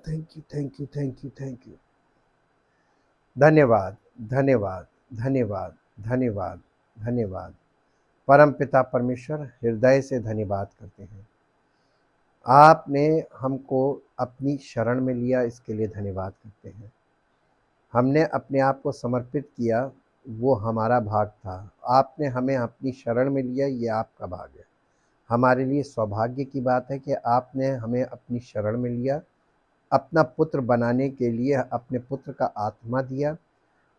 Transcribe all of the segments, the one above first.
Thank you, thank you, thank you, thank you. धन्यवाद, धन्यवाद, धन्यवाद, धन्यवाद, धन्यवाद। परमपिता परमेश्वर, हृदय से धन्यवाद करते हैं। आपने हमको अपनी शरण में लिया, इसके लिए धन्यवाद करते हैं। हमने अपने आप को समर्पित किया, वो हमारा भाग था। आपने हमें अपनी शरण में लिया, ये आपका भाग है। हमारे लिए सौभाग्य की बात है कि आपने हमें अपनी शरण में लिया, अपना पुत्र बनाने के लिए अपने पुत्र का आत्मा दिया,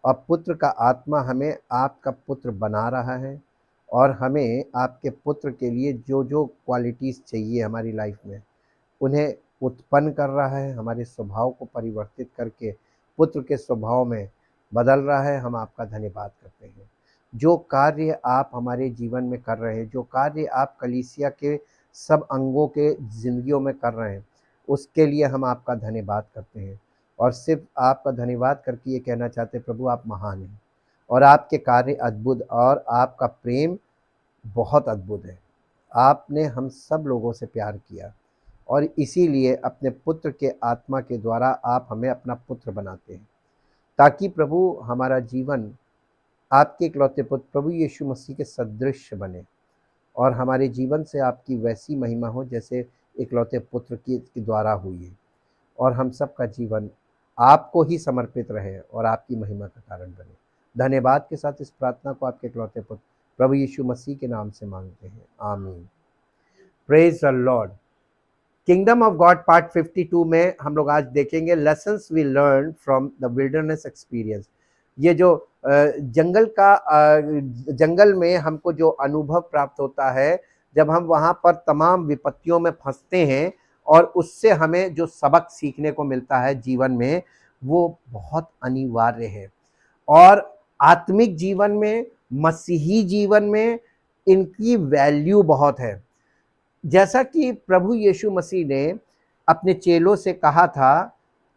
और पुत्र का आत्मा हमें आपका पुत्र बना रहा है, और हमें आपके पुत्र के लिए जो जो क्वालिटीज़ चाहिए हमारी लाइफ में, उन्हें उत्पन्न कर रहा है, हमारे स्वभाव को परिवर्तित करके पुत्र के स्वभाव में बदल रहा है। हम आपका धन्यवाद करते हैं। जो कार्य आप हमारे जीवन में कर रहे हैं, जो कार्य आप कलीसिया के सब अंगों के ज़िंदगियों में कर रहे हैं, उसके लिए हम आपका धन्यवाद करते हैं। और सिर्फ आपका धन्यवाद करके ये कहना चाहते हैं, प्रभु आप महान हैं, और आपके कार्य अद्भुत, और आपका प्रेम बहुत अद्भुत है। आपने हम सब लोगों से प्यार किया, और इसीलिए अपने पुत्र के आत्मा के द्वारा आप हमें अपना पुत्र बनाते हैं, ताकि प्रभु हमारा जीवन आपके इकलौते पुत्र प्रभु यीशु मसीह के सदृश बने, और हमारे जीवन से आपकी वैसी महिमा हो जैसे इकलौते पुत्र के द्वारा हुई है, और हम सब का जीवन आपको ही समर्पित रहे और आपकी महिमा का कारण बने। धन्यवाद के साथ इस प्रार्थना को आपके इकलौते पुत्र प्रभु यीशु मसीह के नाम से मांगते हैं, आमीन। Praise the Lord. Kingdom of God part 52 में हम लोग आज देखेंगे lessons we learn from the wilderness experience. ये जो जंगल में हमको जो अनुभव प्राप्त होता है, जब हम वहाँ पर तमाम विपत्तियों में फंसते हैं, और उससे हमें जो सबक सीखने को मिलता है जीवन में, वो बहुत अनिवार्य है। और आत्मिक जीवन में, मसीही जीवन में इनकी वैल्यू बहुत है। जैसा कि प्रभु यीशु मसीह ने अपने चेलों से कहा था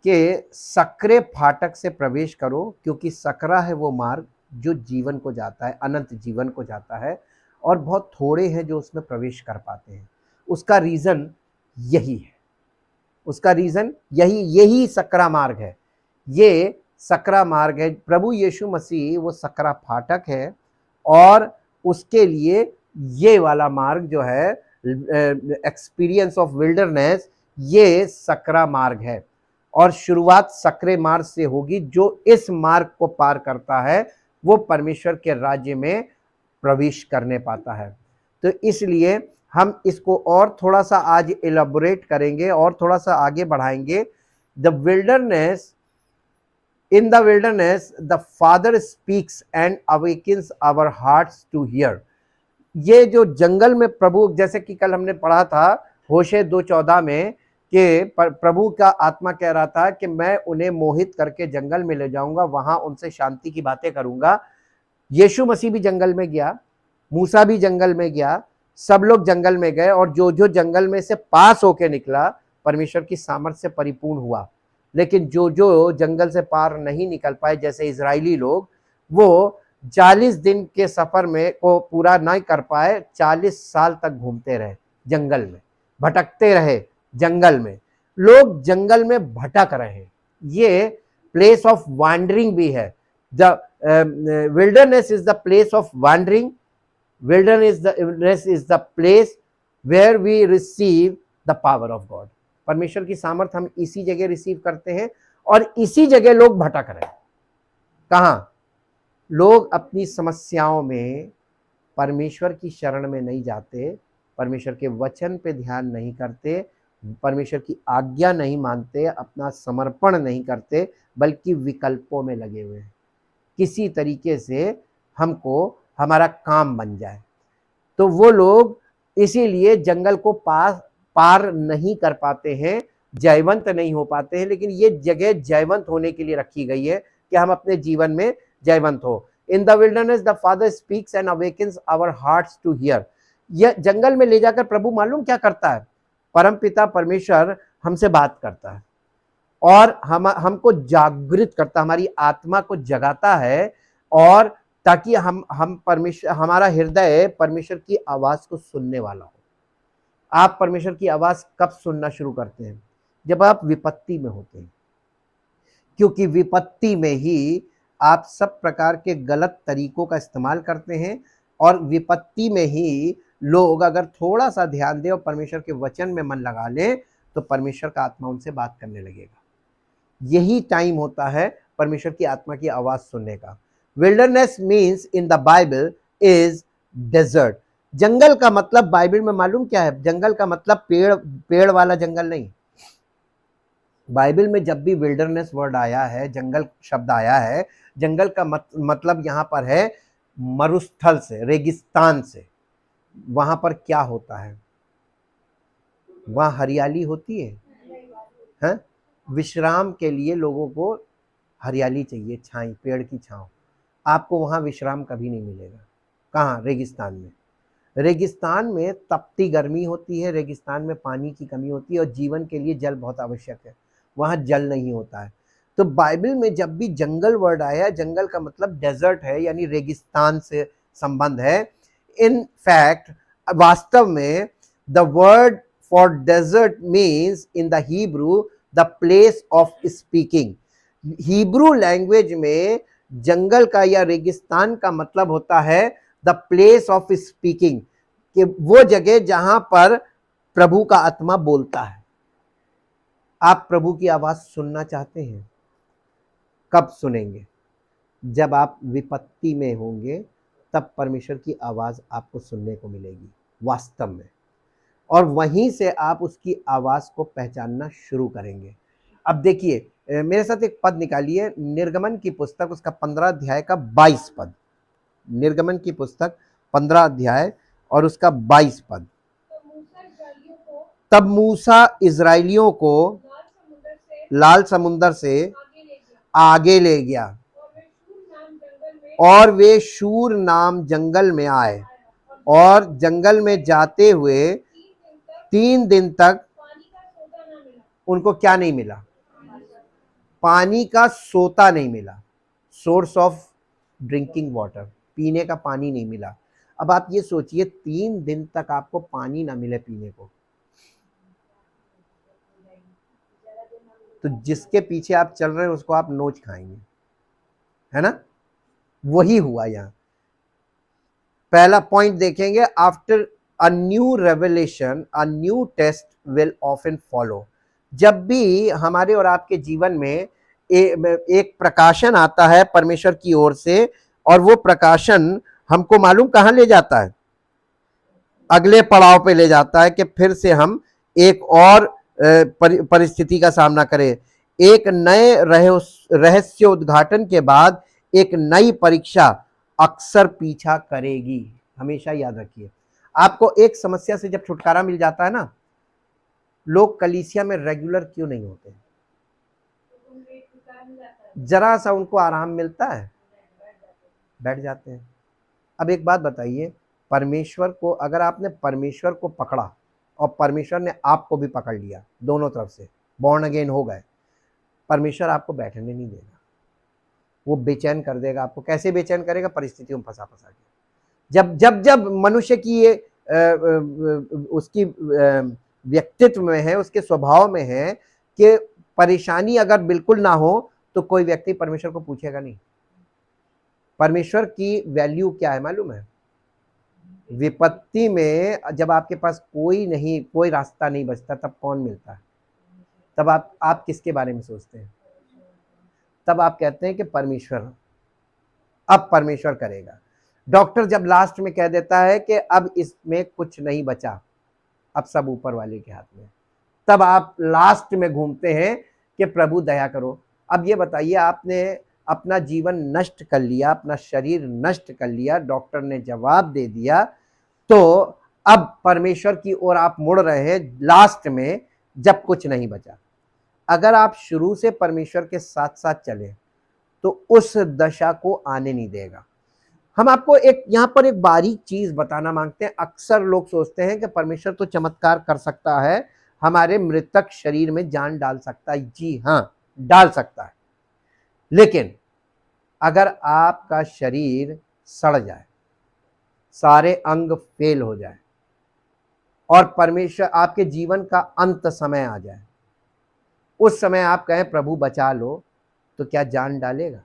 कि सकरे फाटक से प्रवेश करो, क्योंकि सकरा है वो मार्ग जो जीवन को जाता है, अनंत जीवन को जाता है, और बहुत थोड़े हैं जो उसमें प्रवेश कर पाते हैं। उसका रीज़न यही है, उसका रीज़न यही सकरा मार्ग है। ये सकरा मार्ग है। प्रभु यीशु मसीह वो सकरा फाटक है, और उसके लिए ये वाला मार्ग जो है, एक्सपीरियंस ऑफ विल्डरनेस, ये सकरा मार्ग है। और शुरुआत सकरे मार्ग से होगी। जो इस मार्ग को पार करता है वो परमेश्वर के राज्य में प्रवेश करने पाता है। तो इसलिए हम इसको और थोड़ा सा आज एलाबोरेट करेंगे और थोड़ा सा आगे बढ़ाएंगे। The wilderness, in the wilderness the father speaks and awakens our hearts to hear। ये जो जंगल में प्रभु, जैसे कि कल हमने पढ़ा था होशे 2:14 में, कि प्रभु का आत्मा कह रहा था कि मैं उन्हें मोहित करके जंगल में ले जाऊंगा, वहां उनसे शांति की बातें करूंगा। यीशु मसीह भी जंगल में गया, मूसा भी जंगल में गया, सब लोग जंगल में गए, और जो जो जंगल में से पास होके निकला परमेश्वर की सामर्थ्य से परिपूर्ण हुआ। लेकिन जो जो जंगल से पार नहीं निकल पाए, जैसे इजरायली लोग, वो 40 दिन के सफर में को पूरा नहीं कर पाए, 40 साल तक घूमते रहे जंगल में, भटकते रहे जंगल में। लोग जंगल में भटक रहे, ये प्लेस ऑफ वॉन्डरिंग भी है। The wilderness is the place of wandering। wilderness is the place where we receive the power of God। परमेश्वर की सामर्थ हम इसी जगह रिसीव करते हैं, और इसी जगह लोग भटक रहे हैं। कहाँ? लोग अपनी समस्याओं में परमेश्वर की शरण में नहीं जाते, परमेश्वर के वचन पे ध्यान नहीं करते, परमेश्वर की आज्ञा नहीं मानते, अपना समर्पण नहीं करते, बल्कि विकल्पों में लगे हुए हैं, किसी तरीके से हमको हमारा काम बन जाए। तो वो लोग इसीलिए जंगल को पार नहीं कर पाते हैं, जयवंत नहीं हो पाते हैं। लेकिन ये जगह जयवंत होने के लिए रखी गई है कि हम अपने जीवन में जयवंत हो। In the wilderness the Father speaks and awakens our hearts to hear. यह जंगल में ले जाकर प्रभु मालूम क्या करता है? परमपिता परमेश्वर हमसे बात करता है, और हमको जागृत करता, हमारी आत्मा को जगाता है, और ताकि हम परमेश्वर, हमारा हृदय परमेश्वर की आवाज को सुनने वाला हो। आप परमेश्वर की आवाज कब सुनना शुरू करते हैं? जब आप विपत्ति में होते हैं, क्योंकि विपत्ति में ही आप सब प्रकार के गलत तरीकों का इस्तेमाल करते हैं, और विपत्ति में ही लोग अगर थोड़ा सा ध्यान दें और परमेश्वर के वचन में मन लगा लें तो परमेश्वर का आत्मा उनसे बात करने लगेगा। यही टाइम होता है परमेश्वर की आत्मा की आवाज सुनने का। Wilderness means in the Bible is desert. जंगल का मतलब बाइबल में मालूम क्या है? जंगल का मतलब पेड़ वाला जंगल नहीं। बाइबल में जब भी विल्डरनेस वर्ड आया है, जंगल शब्द आया है, जंगल का मतलब यहां पर है मरुस्थल से, रेगिस्तान से। वहां पर क्या होता है? वहां हरियाली होती है? विश्राम के लिए लोगों को हरियाली चाहिए, छाई, पेड़ की छांव। आपको वहां विश्राम कभी नहीं मिलेगा। कहाँ? रेगिस्तान में। रेगिस्तान में तपती गर्मी होती है, रेगिस्तान में पानी की कमी होती है और जीवन के लिए जल बहुत आवश्यक है। वहां जल नहीं होता है। तो बाइबल में जब भी जंगल वर्ड आया, जंगल का मतलब डेजर्ट है, यानी रेगिस्तान से संबंध है। इन फैक्ट वास्तव में the word for desert means in the Hebrew the place of speaking. Hebrew language में जंगल का या रेगिस्तान का मतलब होता है द प्लेस ऑफ स्पीकिंग, कि वो जगह जहां पर प्रभु का आत्मा बोलता है। आप प्रभु की आवाज सुनना चाहते हैं? कब सुनेंगे? जब आप विपत्ति में होंगे, तब परमेश्वर की आवाज आपको सुनने को मिलेगी वास्तव में, और वहीं से आप उसकी आवाज को पहचानना शुरू करेंगे। अब देखिए, मेरे साथ एक पद निकालिए, निर्गमन की पुस्तक, उसका 15 अध्याय का 22 पद। निर्गमन की पुस्तक 15 अध्याय और उसका 22 पद। तब मूसा इजराइलियों को लाल समुंदर से आगे ले गया और वे शूर नाम जंगल में आए, और जंगल में जाते हुए 3 दिन तक उनको क्या नहीं मिला? पानी का सोता नहीं मिला। सोर्स ऑफ ड्रिंकिंग वाटर, पीने का पानी नहीं मिला। अब आप ये सोचिए, 3 दिन तक आपको पानी ना मिले पीने को, तो जिसके पीछे आप चल रहे हैं उसको आप नोच खाएंगे, है ना? वही हुआ यहां। पहला पॉइंट देखेंगे, after a new revelation a new test will often follow. जब भी हमारे और आपके जीवन में एक प्रकाशन आता है परमेश्वर की ओर से, और वो प्रकाशन हमको मालूम कहां ले जाता है? अगले पड़ाव पे ले जाता है कि फिर से हम एक और परिस्थिति का सामना करें। एक नए रहस्य उद्घाटन के बाद एक नई परीक्षा अक्सर पीछा करेगी। हमेशा याद रखिए, आपको एक समस्या से जब छुटकारा मिल जाता है ना, लोग कलीसिया में रेगुलर क्यों नहीं होते? जरा सा उनको आराम मिलता है, बैठ जाते हैं। अब एक बात बताइए, परमेश्वर को, अगर आपने परमेश्वर को पकड़ा और परमेश्वर ने आपको भी पकड़ लिया, दोनों तरफ से बॉर्न अगेन हो गए, परमेश्वर आपको बैठने नहीं देगा, वो बेचैन कर देगा आपको। कैसे बेचैन करेगा? परिस्थितियों में फंसा फंसा के। जब जब जब मनुष्य की ये उसकी व्यक्तित्व में है, उसके स्वभाव में है कि परेशानी अगर बिल्कुल ना हो तो कोई व्यक्ति परमेश्वर को पूछेगा नहीं। परमेश्वर की वैल्यू क्या है मालूम है? विपत्ति में जब आपके पास कोई नहीं, कोई रास्ता नहीं बचता, तब कौन मिलता है? तब आप किसके बारे में सोचते हैं? तब आप कहते हैं कि परमेश्वर, अब परमेश्वर करेगा। डॉक्टर जब लास्ट में कह देता है कि अब इसमें कुछ नहीं बचा, अब सब ऊपर वाले के हाथ में, तब आप लास्ट में घूमते हैं कि प्रभु दया करो। अब ये बताइए, आपने अपना जीवन नष्ट कर लिया, अपना शरीर नष्ट कर लिया, डॉक्टर ने जवाब दे दिया, तो अब परमेश्वर की ओर आप मुड़ रहे हैं लास्ट में, जब कुछ नहीं बचा। अगर आप शुरू से परमेश्वर के साथ साथ चले तो उस दशा को आने नहीं देगा। हम आपको एक यहां पर एक बारीक चीज बताना मांगते हैं। अक्सर लोग सोचते हैं कि परमेश्वर तो चमत्कार कर सकता है, हमारे मृतक शरीर में जान डाल सकता है। जी हां, डाल सकता है, लेकिन अगर आपका शरीर सड़ जाए, सारे अंग फेल हो जाए और परमेश्वर आपके जीवन का अंत समय आ जाए, उस समय आप कहें प्रभु बचा लो, तो क्या जान डालेगा?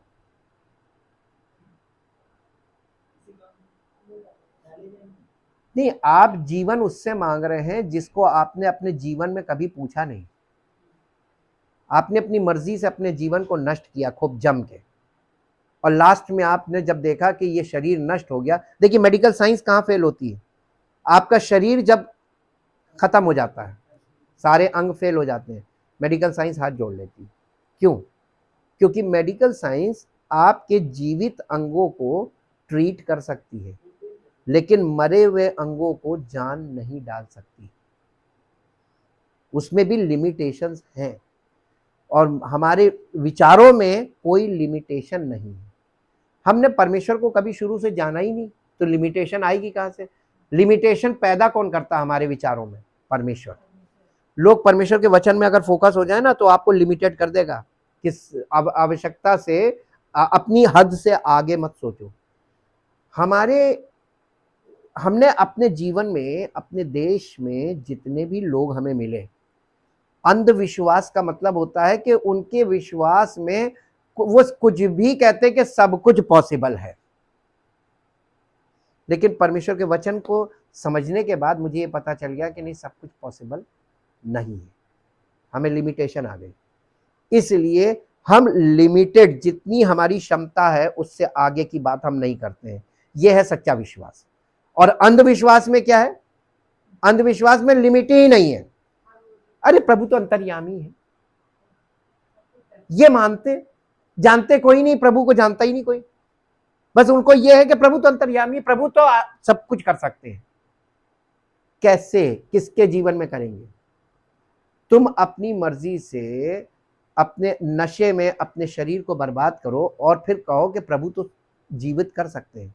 नहीं, आप जीवन उससे मांग रहे हैं जिसको आपने अपने जीवन में कभी पूछा नहीं। आपने अपनी मर्जी से अपने जीवन को नष्ट किया खूब जम के, और लास्ट में आपने जब देखा कि ये शरीर नष्ट हो गया। देखिए मेडिकल साइंस कहाँ फेल होती है? आपका शरीर जब खत्म हो जाता है, सारे अंग फेल हो जाते हैं, मेडिकल साइंस हाथ जोड़ लेती है। क्यों? क्योंकि मेडिकल साइंस आपके जीवित अंगों को ट्रीट कर सकती है, लेकिन मरे हुए अंगों को जान नहीं डाल सकती। उसमें भी लिमिटेशंस हैं, और हमारे विचारों में कोई लिमिटेशन नहीं है। हमने परमेश्वर को कभी शुरू से जाना ही नहीं, तो लिमिटेशन आएगी कहाँ से? लिमिटेशन पैदा कौन करता है हमारे विचारों में? परमेश्वर। लोग परमेश्वर के वचन में अगर फोकस हो जाए ना, तो आपको लिमिटेड कर देगा। किस आवश्यकता से अपनी हद से आगे मत सोचो। हमने अपने जीवन में, अपने देश में जितने भी लोग हमें मिले, अंधविश्वास का मतलब होता है कि उनके विश्वास में वो कुछ भी कहते हैं कि सब कुछ पॉसिबल है। लेकिन परमेश्वर के वचन को समझने के बाद मुझे ये पता चल गया कि नहीं, सब कुछ पॉसिबल नहीं है, हमें लिमिटेशन आ गई। इसलिए हम लिमिटेड, जितनी हमारी क्षमता है उससे आगे की बात हम नहीं करते हैं। यह है सच्चा विश्वास। और अंधविश्वास में क्या है? अंधविश्वास में लिमिट ही नहीं है। अरे प्रभु तो अंतर्यामी है, ये मानते जानते कोई नहीं, प्रभु को जानता ही नहीं कोई। बस उनको यह है कि प्रभु तो अंतर्यामी, प्रभु तो सब कुछ कर सकते हैं। कैसे, किसके जीवन में करेंगे? तुम अपनी मर्जी से अपने नशे में अपने शरीर को बर्बाद करो और फिर कहो कि प्रभु तो जीवित कर सकते हैं।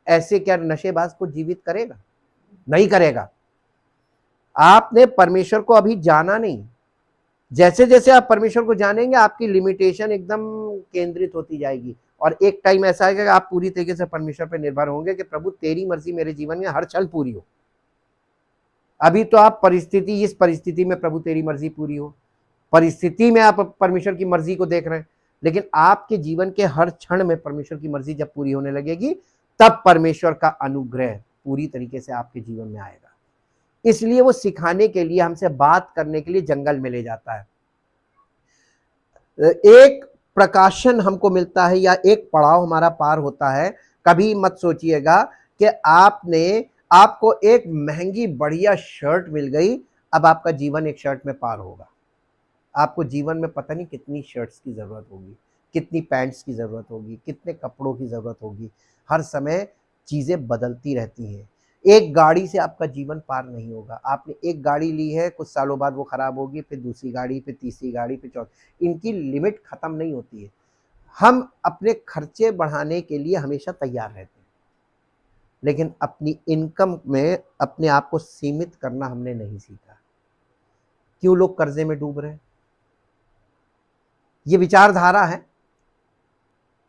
ऐसे क्या नशेबाज को जीवित करेगा? नहीं करेगा। आपने परमेश्वर को अभी जाना नहीं। जैसे जैसे आप परमेश्वर को जानेंगे, आपकी लिमिटेशन एकदम केंद्रित होती जाएगी, और एक टाइम ऐसा आएगा कि आप पूरी तरीके से परमेश्वर पर निर्भर होंगे कि प्रभु तेरी मर्जी मेरे जीवन में हर क्षण पूरी हो। अभी तो आप इस परिस्थिति में प्रभु तेरी मर्जी पूरी हो, परिस्थिति में आप परमेश्वर की मर्जी को देख रहे हैं, लेकिन आपके जीवन के हर क्षण में परमेश्वर की मर्जी जब पूरी होने लगेगी, तब परमेश्वर का अनुग्रह पूरी तरीके से आपके जीवन में आएगा। इसलिए वो सिखाने के लिए, हमसे बात करने के लिए जंगल में ले जाता है। एक प्रकाशन हमको मिलता है, या एक पड़ाव हमारा पार होता है। कभी मत सोचिएगा कि आपको एक महंगी बढ़िया शर्ट मिल गई, अब आपका जीवन एक शर्ट में पार होगा। आपको जीवन में पता नहीं कितनी शर्ट्स की जरूरत होगी, कितनी पैंट्स की जरूरत होगी, कितने कपड़ों की जरूरत होगी। हर समय चीजें बदलती रहती हैं। एक गाड़ी से आपका जीवन पार नहीं होगा। आपने एक गाड़ी ली है, कुछ सालों बाद वो खराब होगी, फिर दूसरी गाड़ी, फिर तीसरी गाड़ी, फिर चौथी। इनकी लिमिट खत्म नहीं होती है। हम अपने खर्चे बढ़ाने के लिए हमेशा तैयार रहते हैं, लेकिन अपनी इनकम में अपने आप को सीमित करना हमने नहीं सीखा। क्यों लोग कर्जे में डूब रहे हैं? ये विचारधारा है।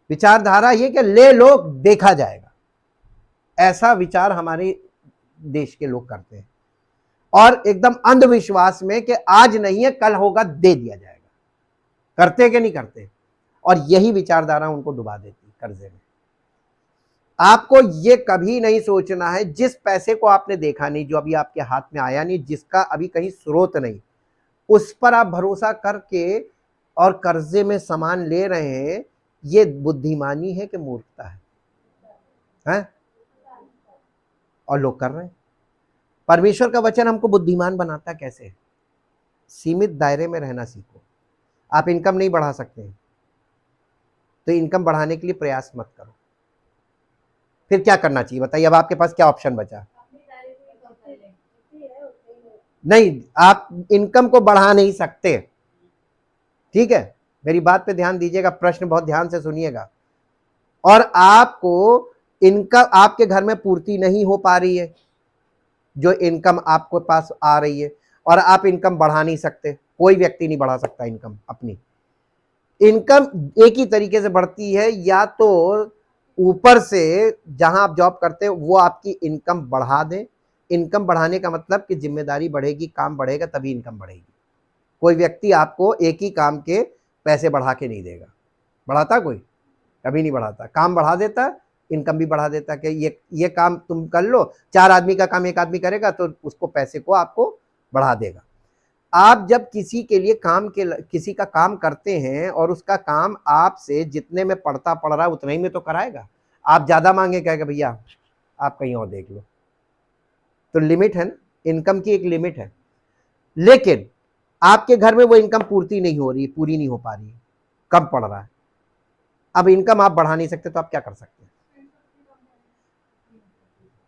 विचारधारा ये कि ले लो देखा जाएगा, ऐसा विचार हमारे देश के लोग करते हैं। और एकदम अंधविश्वास में कि आज नहीं है कल होगा, दे दिया जाएगा। करते कि नहीं करते? और यही विचारधारा उनको डुबा देती कर्जे में। आपको ये कभी नहीं सोचना है, जिस पैसे को आपने देखा नहीं, जो अभी आपके हाथ में आया नहीं, जिसका अभी कहीं स्रोत नहीं, उस पर आप भरोसा करके और कर्जे में सामान ले रहे हैं, ये बुद्धिमानी है कि मूर्खता है? और लोग कर रहे हैं। परमेश्वर का वचन हमको बुद्धिमान बनाता कैसे? सीमित दायरे में रहना सीखो। आप इनकम नहीं बढ़ा सकते हैं, तो इनकम बढ़ाने के लिए प्रयास मत करो। फिर क्या करना चाहिए बताइए? अब आपके पास क्या ऑप्शन बचा? नहीं, आप इनकम को बढ़ा नहीं सकते। ठीक है, मेरी बात पे ध्यान दीजिएगा, प्रश्न बहुत ध्यान से सुनिएगा। और आपको इनकम, आपके घर में पूर्ति नहीं हो पा रही है जो इनकम आपके पास आ रही है, और आप इनकम बढ़ा नहीं सकते। कोई व्यक्ति नहीं बढ़ा सकता इनकम अपनी। इनकम एक ही तरीके से बढ़ती है, या तो ऊपर से जहां आप जॉब करते हैं वो आपकी इनकम बढ़ा दें। इनकम बढ़ाने का मतलब कि जिम्मेदारी बढ़ेगी, काम बढ़ेगा, तभी इनकम बढ़ेगी। कोई व्यक्ति आपको एक ही काम के पैसे बढ़ा के नहीं देगा। बढ़ाता कोई? कभी नहीं बढ़ाता। काम बढ़ा देता, इनकम भी बढ़ा देता कि ये काम तुम कर लो, 4 आदमी का काम 1 आदमी करेगा तो उसको पैसे को आपको बढ़ा देगा। आप जब किसी के लिए किसी का काम करते हैं और उसका काम आपसे जितने में पड़ रहा है उतने ही में तो कराएगा। आप ज्यादा मांगे कहेगा भैया आप कहीं और देख लो। तो लिमिट है ना, इनकम की एक लिमिट है। लेकिन आपके घर में वो इनकम पूरी नहीं हो पा रही है, कम पड़ रहा है। अब इनकम आप बढ़ा नहीं सकते तो आप क्या कर सकते हैं?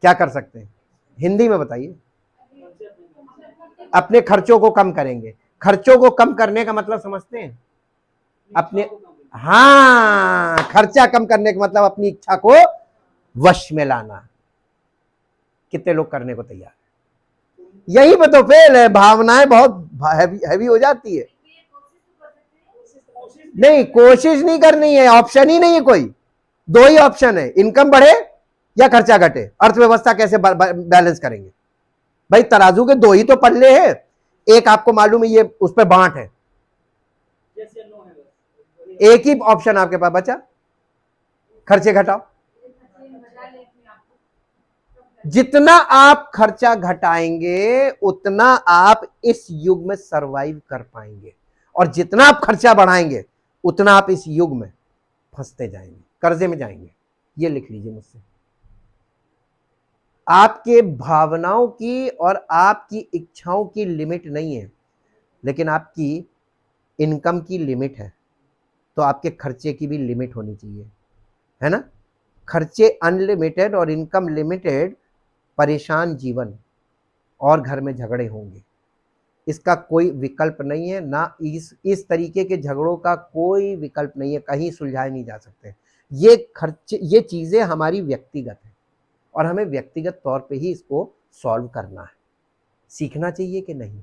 क्या कर सकते हैं हिंदी में बताइए? अपने खर्चों को कम करेंगे। खर्चों को कम करने का मतलब समझते हैं? अपने, हाँ, खर्चा कम करने का मतलब अपनी इच्छा को वश में लाना। कितने लोग करने को तैयार है? यही पे तो फेल है, भावनाएं बहुत हैवी हो जाती है। नहीं, कोशिश नहीं करनी है, ऑप्शन ही नहीं है कोई। 2 ही ऑप्शन है, इनकम बढ़े या खर्चा घटे। अर्थव्यवस्था कैसे बैलेंस करेंगे भाई? तराजू के 2 ही तो पल्ले हैं। एक आपको मालूम है ये उस पर बांट है, एक ही ऑप्शन आपके पास बचा, खर्चे घटाओ। जितना आप खर्चा घटाएंगे उतना आप इस युग में सरवाइव कर पाएंगे, और जितना आप खर्चा बढ़ाएंगे उतना आप इस युग में फंसते जाएंगे, कर्जे में जाएंगे। ये लिख लीजिए मुझसे। आपके भावनाओं की और आपकी इच्छाओं की लिमिट नहीं है, लेकिन आपकी इनकम की लिमिट है। तो आपके खर्चे की भी लिमिट होनी चाहिए, है ना? खर्चे अनलिमिटेड और इनकम लिमिटेड, परेशान जीवन और घर में झगड़े होंगे। इसका कोई विकल्प नहीं है ना। इस तरीके के झगड़ों का कोई विकल्प नहीं है, कहीं सुलझाए नहीं जा सकते। ये चीजें हमारी व्यक्तिगत है और हमें व्यक्तिगत तौर पे ही इसको सॉल्व करना है। सीखना चाहिए कि नहीं,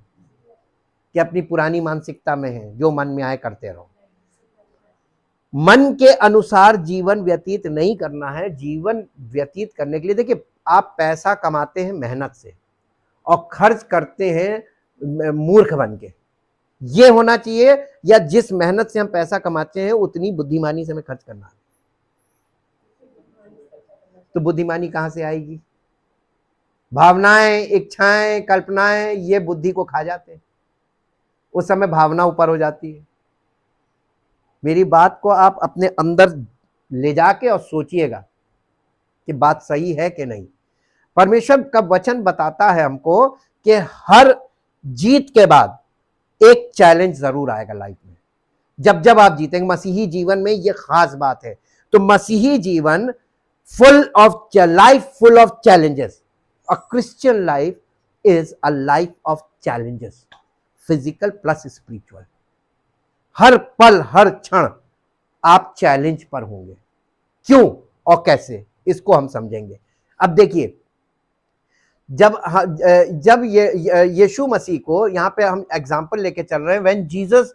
कि अपनी पुरानी मानसिकता में है जो मन में आए करते रहो। मन के अनुसार जीवन व्यतीत नहीं करना है। जीवन व्यतीत करने के लिए देखिए, आप पैसा कमाते हैं मेहनत से और खर्च करते हैं मूर्ख बन के, ये होना चाहिए। या जिस मेहनत से हम पैसा कमाते हैं उतनी बुद्धिमानी से हमें खर्च करना है। तो बुद्धिमानी कहां से आएगी? भावनाएं, इच्छाएं, कल्पनाएं ये बुद्धि को खा जाते हैं, उस समय भावना ऊपर हो जाती है। मेरी बात को आप अपने अंदर ले जाके और सोचिएगा कि बात सही है कि नहीं। परमेश्वर का वचन बताता है हमको कि हर जीत के बाद एक चैलेंज जरूर आएगा लाइफ में। जब जब आप जीतेंगे, मसीही जीवन में ये खास बात है। तो मसीही जीवन full of challenges. A Christian life is a life of challenges, physical plus spiritual. हर पल हर क्षण आप चैलेंज पर होंगे। क्यों और कैसे, इसको हम समझेंगे। अब देखिए, जब यीशु मसीह को यहां पे हम एग्जांपल लेके चल रहे हैं, when Jesus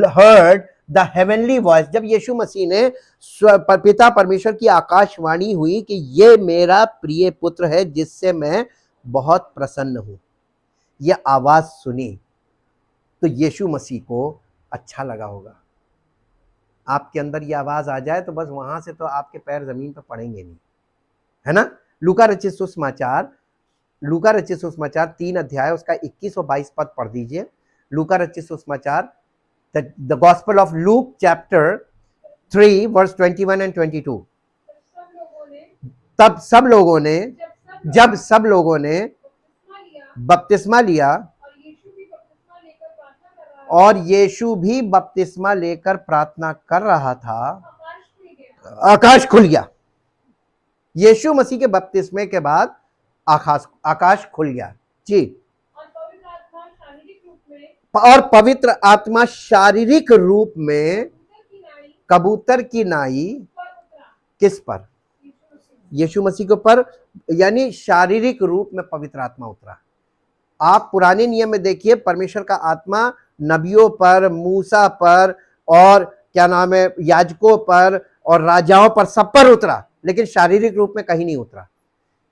heard the heavenly voice, जब यीशु मसीह ने पिता परमेश्वर की आकाशवाणी हुई कि ये मेरा प्रिय पुत्र है जिससे मैं बहुत प्रसन्न हूं, ये आवाज सुनी तो यीशु मसीह को अच्छा लगा होगा। आपके अंदर ये आवाज आ जाए तो बस वहां से तो आपके पैर जमीन पर पड़ेंगे नहीं, है ना? लूका रचित सुसमाचार 3 अध्याय उसका 21 और 22 पद पढ़ दीजिए। लूका रचित सुसमाचार, the gospel of Luke chapter 3 verse 21 and 22। जब सब लोगों ने बपतिस्मा लिया और यीशु भी बपतिस्मा लेकर प्रार्थना कर रहा था, आकाश खुल गया। यीशु मसीह के बपतिस्मे के बाद आकाश खुल गया जी। और पवित्र आत्मा शारीरिक रूप में कबूतर की नाई किस पर? यीशु मसीह के ऊपर, यानी शारीरिक रूप में पवित्र आत्मा उतरा। आप पुराने नियम में देखिए, परमेश्वर का आत्मा नबियों पर, मूसा पर, और क्या नाम है, याजकों पर और राजाओं पर, सब पर उतरा, लेकिन शारीरिक रूप में कहीं नहीं उतरा।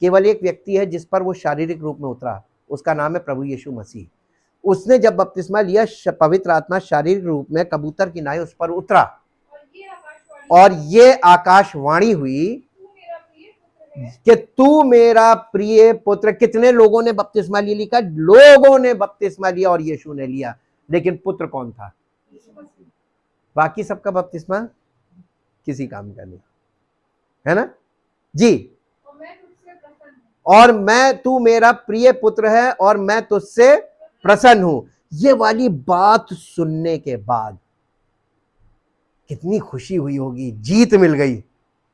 केवल एक व्यक्ति है जिस पर वो शारीरिक रूप में उतरा, उसका नाम है प्रभु यीशु मसीह। उसने जब बपतिस्मा लिया, पवित्र आत्मा शारीरिक रूप में कबूतर की नाई उस पर उतरा और ये आकाशवाणी हुई कि तू मेरा प्रिय पुत्र। कितने लोगों ने बपतिस्मा लिया? लिखा लोगों ने बपतिस्मा लिया और यीशु ने लिया, लेकिन पुत्र कौन था? बाकी सबका बपतिस्मा किसी काम का नहीं, है ना जी। और मैं, तू मेरा प्रिय पुत्र है और मैं तुझसे प्रसन्न हूं। ये वाली बात सुनने के बाद कितनी खुशी हुई होगी, जीत मिल गई।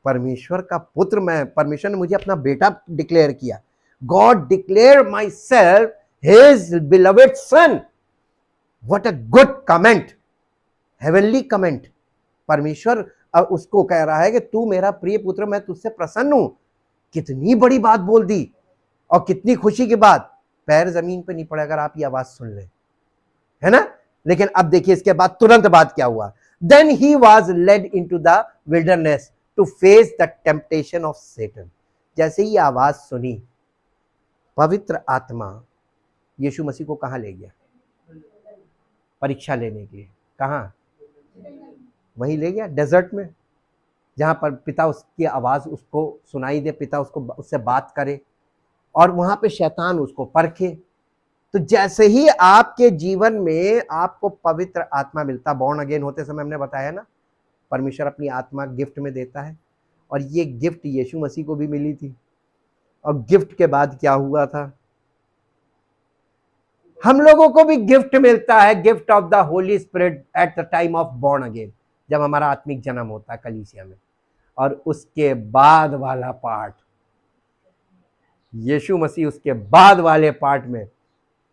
परमेश्वर का पुत्र मैं, परमेश्वर ने मुझे अपना बेटा डिक्लेयर किया। God declare myself his beloved son. What a good comment, heavenly comment. परमेश्वर उसको कह रहा है कि तू मेरा प्रिय पुत्र, मैं तुझसे प्रसन्न हूं। कितनी बड़ी बात बोल दी और कितनी खुशी की बात। पैर जमीन पे नहीं पड़े अगर आप ये आवाज सुन ले, है ना। लेकिन अब देखिए इसके बाद तुरंत बात क्या हुआ। Then he was led into the wilderness to face the temptation of Satan. जैसे ही आवाज सुनी, पवित्र आत्मा यीशु मसीह को कहां ले गया? परीक्षा लेने के लिए। कहां? वहीं ले गया, डेजर्ट में, जहां पर पिता उसकी आवाज उसको सुनाई दे, पिता उसको उससे बात करे और वहां पे शैतान उसको परखे। तो जैसे ही आपके जीवन में आपको पवित्र आत्मा मिलता, बॉर्न अगेन होते समय हमने बताया ना, परमेश्वर अपनी आत्मा गिफ्ट में देता है और ये गिफ्ट यीशु मसीह को भी मिली थी। और गिफ्ट के बाद क्या हुआ था? हम लोगों को भी गिफ्ट मिलता है, gift of the Holi spirit at the time of born again, जब हमारा आत्मिक जन्म होता है कलीसिया में। और उसके बाद वाला पार्ट, यीशु मसीह उसके बाद वाले पार्ट में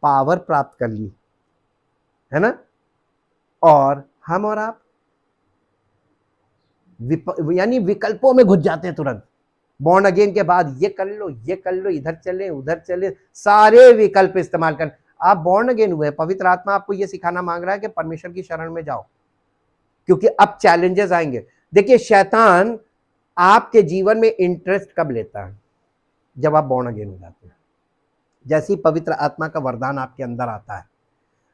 पावर प्राप्त कर ली, है ना। और हम और आप यानी विकल्पों में घुस जाते हैं तुरंत। बॉर्न अगेन के बाद ये कर लो, ये कर लो, इधर चले उधर चले, सारे विकल्प इस्तेमाल कर। आप बॉर्न अगेन हुए, पवित्र आत्मा आपको ये सिखाना मांग रहा है कि परमेश्वर की शरण में जाओ, क्योंकि अब चैलेंजेस आएंगे। देखिए शैतान आपके जीवन में इंटरेस्ट कब लेता है? जब आप बॉर्न अगेन हो जाते हैं। जैसे ही पवित्र आत्मा का वरदान आपके अंदर आता है,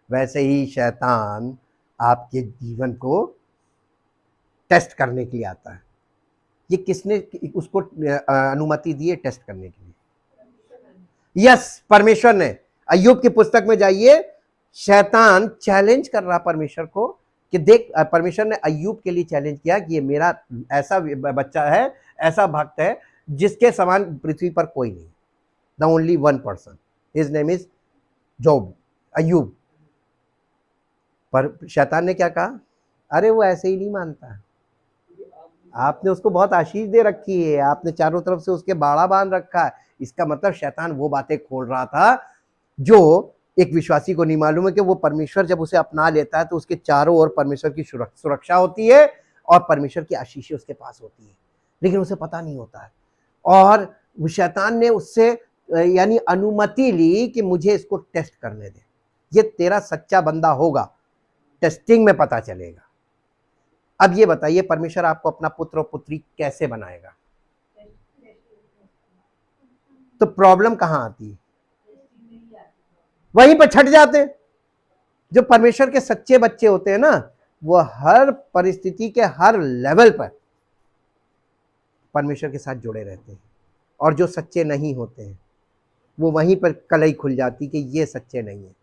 वैसे ही शैतान आपके जीवन को टेस्ट करने के लिए आता है। ये किसने उसको अनुमति दी है टेस्ट करने के लिए? यस, परमेश्वर ने। अय्यूब की पुस्तक में जाइए, शैतान चैलेंज कर रहा परमेश्वर को कि देख, परमेश्वर ने अय्यूब के लिए चैलेंज किया कि ये मेरा ऐसा बच्चा है, ऐसा भक्त है जिसके समान पृथ्वी पर कोई नहीं, the only one person, his name is Job, अय्यूब। पर शैतान ने क्या कहा? अरे वो ऐसे ही नहीं मानता, आपने उसको बहुत आशीष दे रखी है, आपने चारों तरफ से उसके बाड़ा बांध रखा है। इसका मतलब शैतान वो बातें खोल रहा था जो एक विश्वासी को नहीं मालूम है, कि वो परमेश्वर जब उसे अपना लेता है तो उसके चारों ओर परमेश्वर की सुरक्षा होती है और परमेश्वर की आशीषें उसके पास होती है, लेकिन उसे पता नहीं होता है। और शैतान ने उससे यानी अनुमति ली कि मुझे इसको टेस्ट करने दे, ये तेरा सच्चा बंदा होगा, टेस्टिंग में पता चलेगा। अब ये बताइए, परमेश्वर आपको अपना पुत्र और पुत्री कैसे बनाएगा? तो प्रॉब्लम कहां आती है? वहीं पर छट जाते। जो परमेश्वर के सच्चे बच्चे होते हैं ना, वो हर परिस्थिति के हर लेवल पर परमेश्वर के साथ जुड़े रहते हैं। और जो सच्चे नहीं होते हैं, वो वहीं पर कलई खुल जाती कि ये सच्चे नहीं है।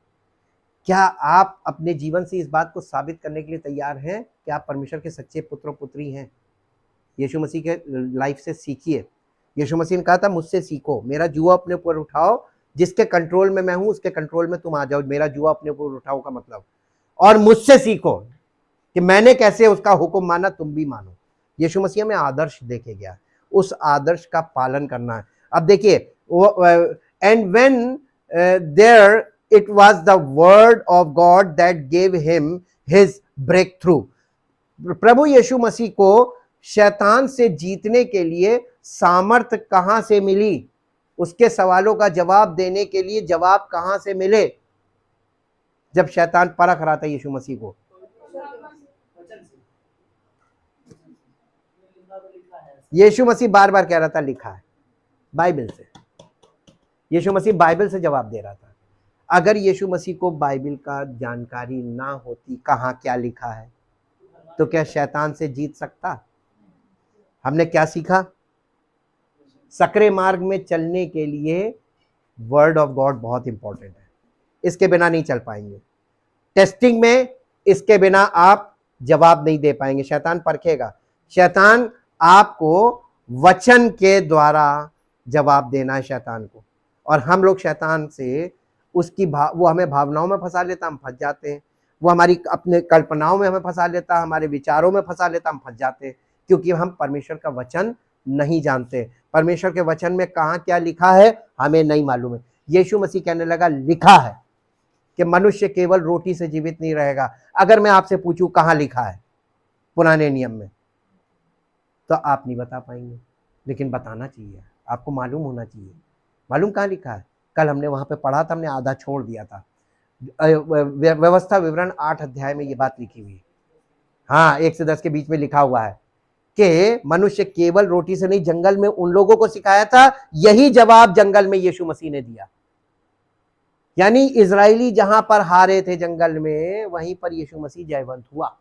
क्या आप अपने जीवन से इस बात को साबित करने के लिए तैयार हैं कि आप परमेश्वर के सच्चे पुत्र पुत्री हैं? यीशु मसीह के लाइफ से सीखिए। यीशु मसीह ने कहा था, मुझसे सीखो, मेरा जुआ अपने ऊपर उठाओ, जिसके कंट्रोल में मैं हूं उसके कंट्रोल में तुम आ जाओ। मेरा जुआ अपने ऊपर उठाओ का मतलब, और मुझसे सीखो कि मैंने कैसे उसका हुक्म माना, तुम भी मानो। यीशु मसीह में आदर्श देके गया, उस आदर्श का पालन करना है। अब देखिए, and when there it was the word of God that gave him his breakthrough। प्रभु यीशु मसीह को शैतान से जीतने के लिए सामर्थ कहां से मिली? उसके सवालों का जवाब देने के लिए जवाब कहां से मिले? जब शैतान परख रहा था यीशु मसीह को। यीशु मसीह बार बार कह रहा था, लिखा है, बाइबल से। यीशु मसीह बाइबल से जवाब दे रहा था। अगर यीशु मसीह को बाइबल का जानकारी ना होती कहाँ क्या लिखा है, तो क्या शैतान से जीत सकता? हमने क्या सीखा? सकरे मार्ग में चलने के लिए वर्ड ऑफ गॉड बहुत इंपॉर्टेंट है, इसके बिना नहीं चल पाएंगे। टेस्टिंग में इसके बिना आप जवाब नहीं दे पाएंगे, शैतान परखेगा। शैतान आपको वचन के द्वारा जवाब देना है शैतान को, और हम लोग शैतान से उसकी वो हमें भावनाओं में फंसा लेता, हम फंस जाते हैं। वो हमारी अपने कल्पनाओं में हमें फंसा लेता, हमारे विचारों में फंसा लेता, हम फंस जाते हैं, क्योंकि हम परमेश्वर का वचन नहीं जानते। परमेश्वर के वचन में कहाँ क्या लिखा है हमें नहीं मालूम है। यीशु मसीह कहने लगा लिखा है कि मनुष्य केवल रोटी से जीवित नहीं रहेगा। अगर मैं आपसे पूछूं कहाँ लिखा है पुराने नियम में, तो आप नहीं बता पाएंगे, लेकिन बताना चाहिए, आपको मालूम होना चाहिए। मालूम कहाँ लिखा है? कल हमने वहां पे पढ़ा था, हमने आधा छोड़ दिया था। व्यवस्था विवरण 8 अध्याय में ये बात लिखी हुई है। हाँ, 1 से 10 के बीच में लिखा हुआ है कि मनुष्य केवल रोटी से नहीं, जंगल में उन लोगों को सिखाया था, यही जवाब जंगल में यीशु मसीह ने दिया। यानी इजरायली जहां पर हारे थे जंगल में, वहीं पर यीशु मसीह जयवंत हुआ।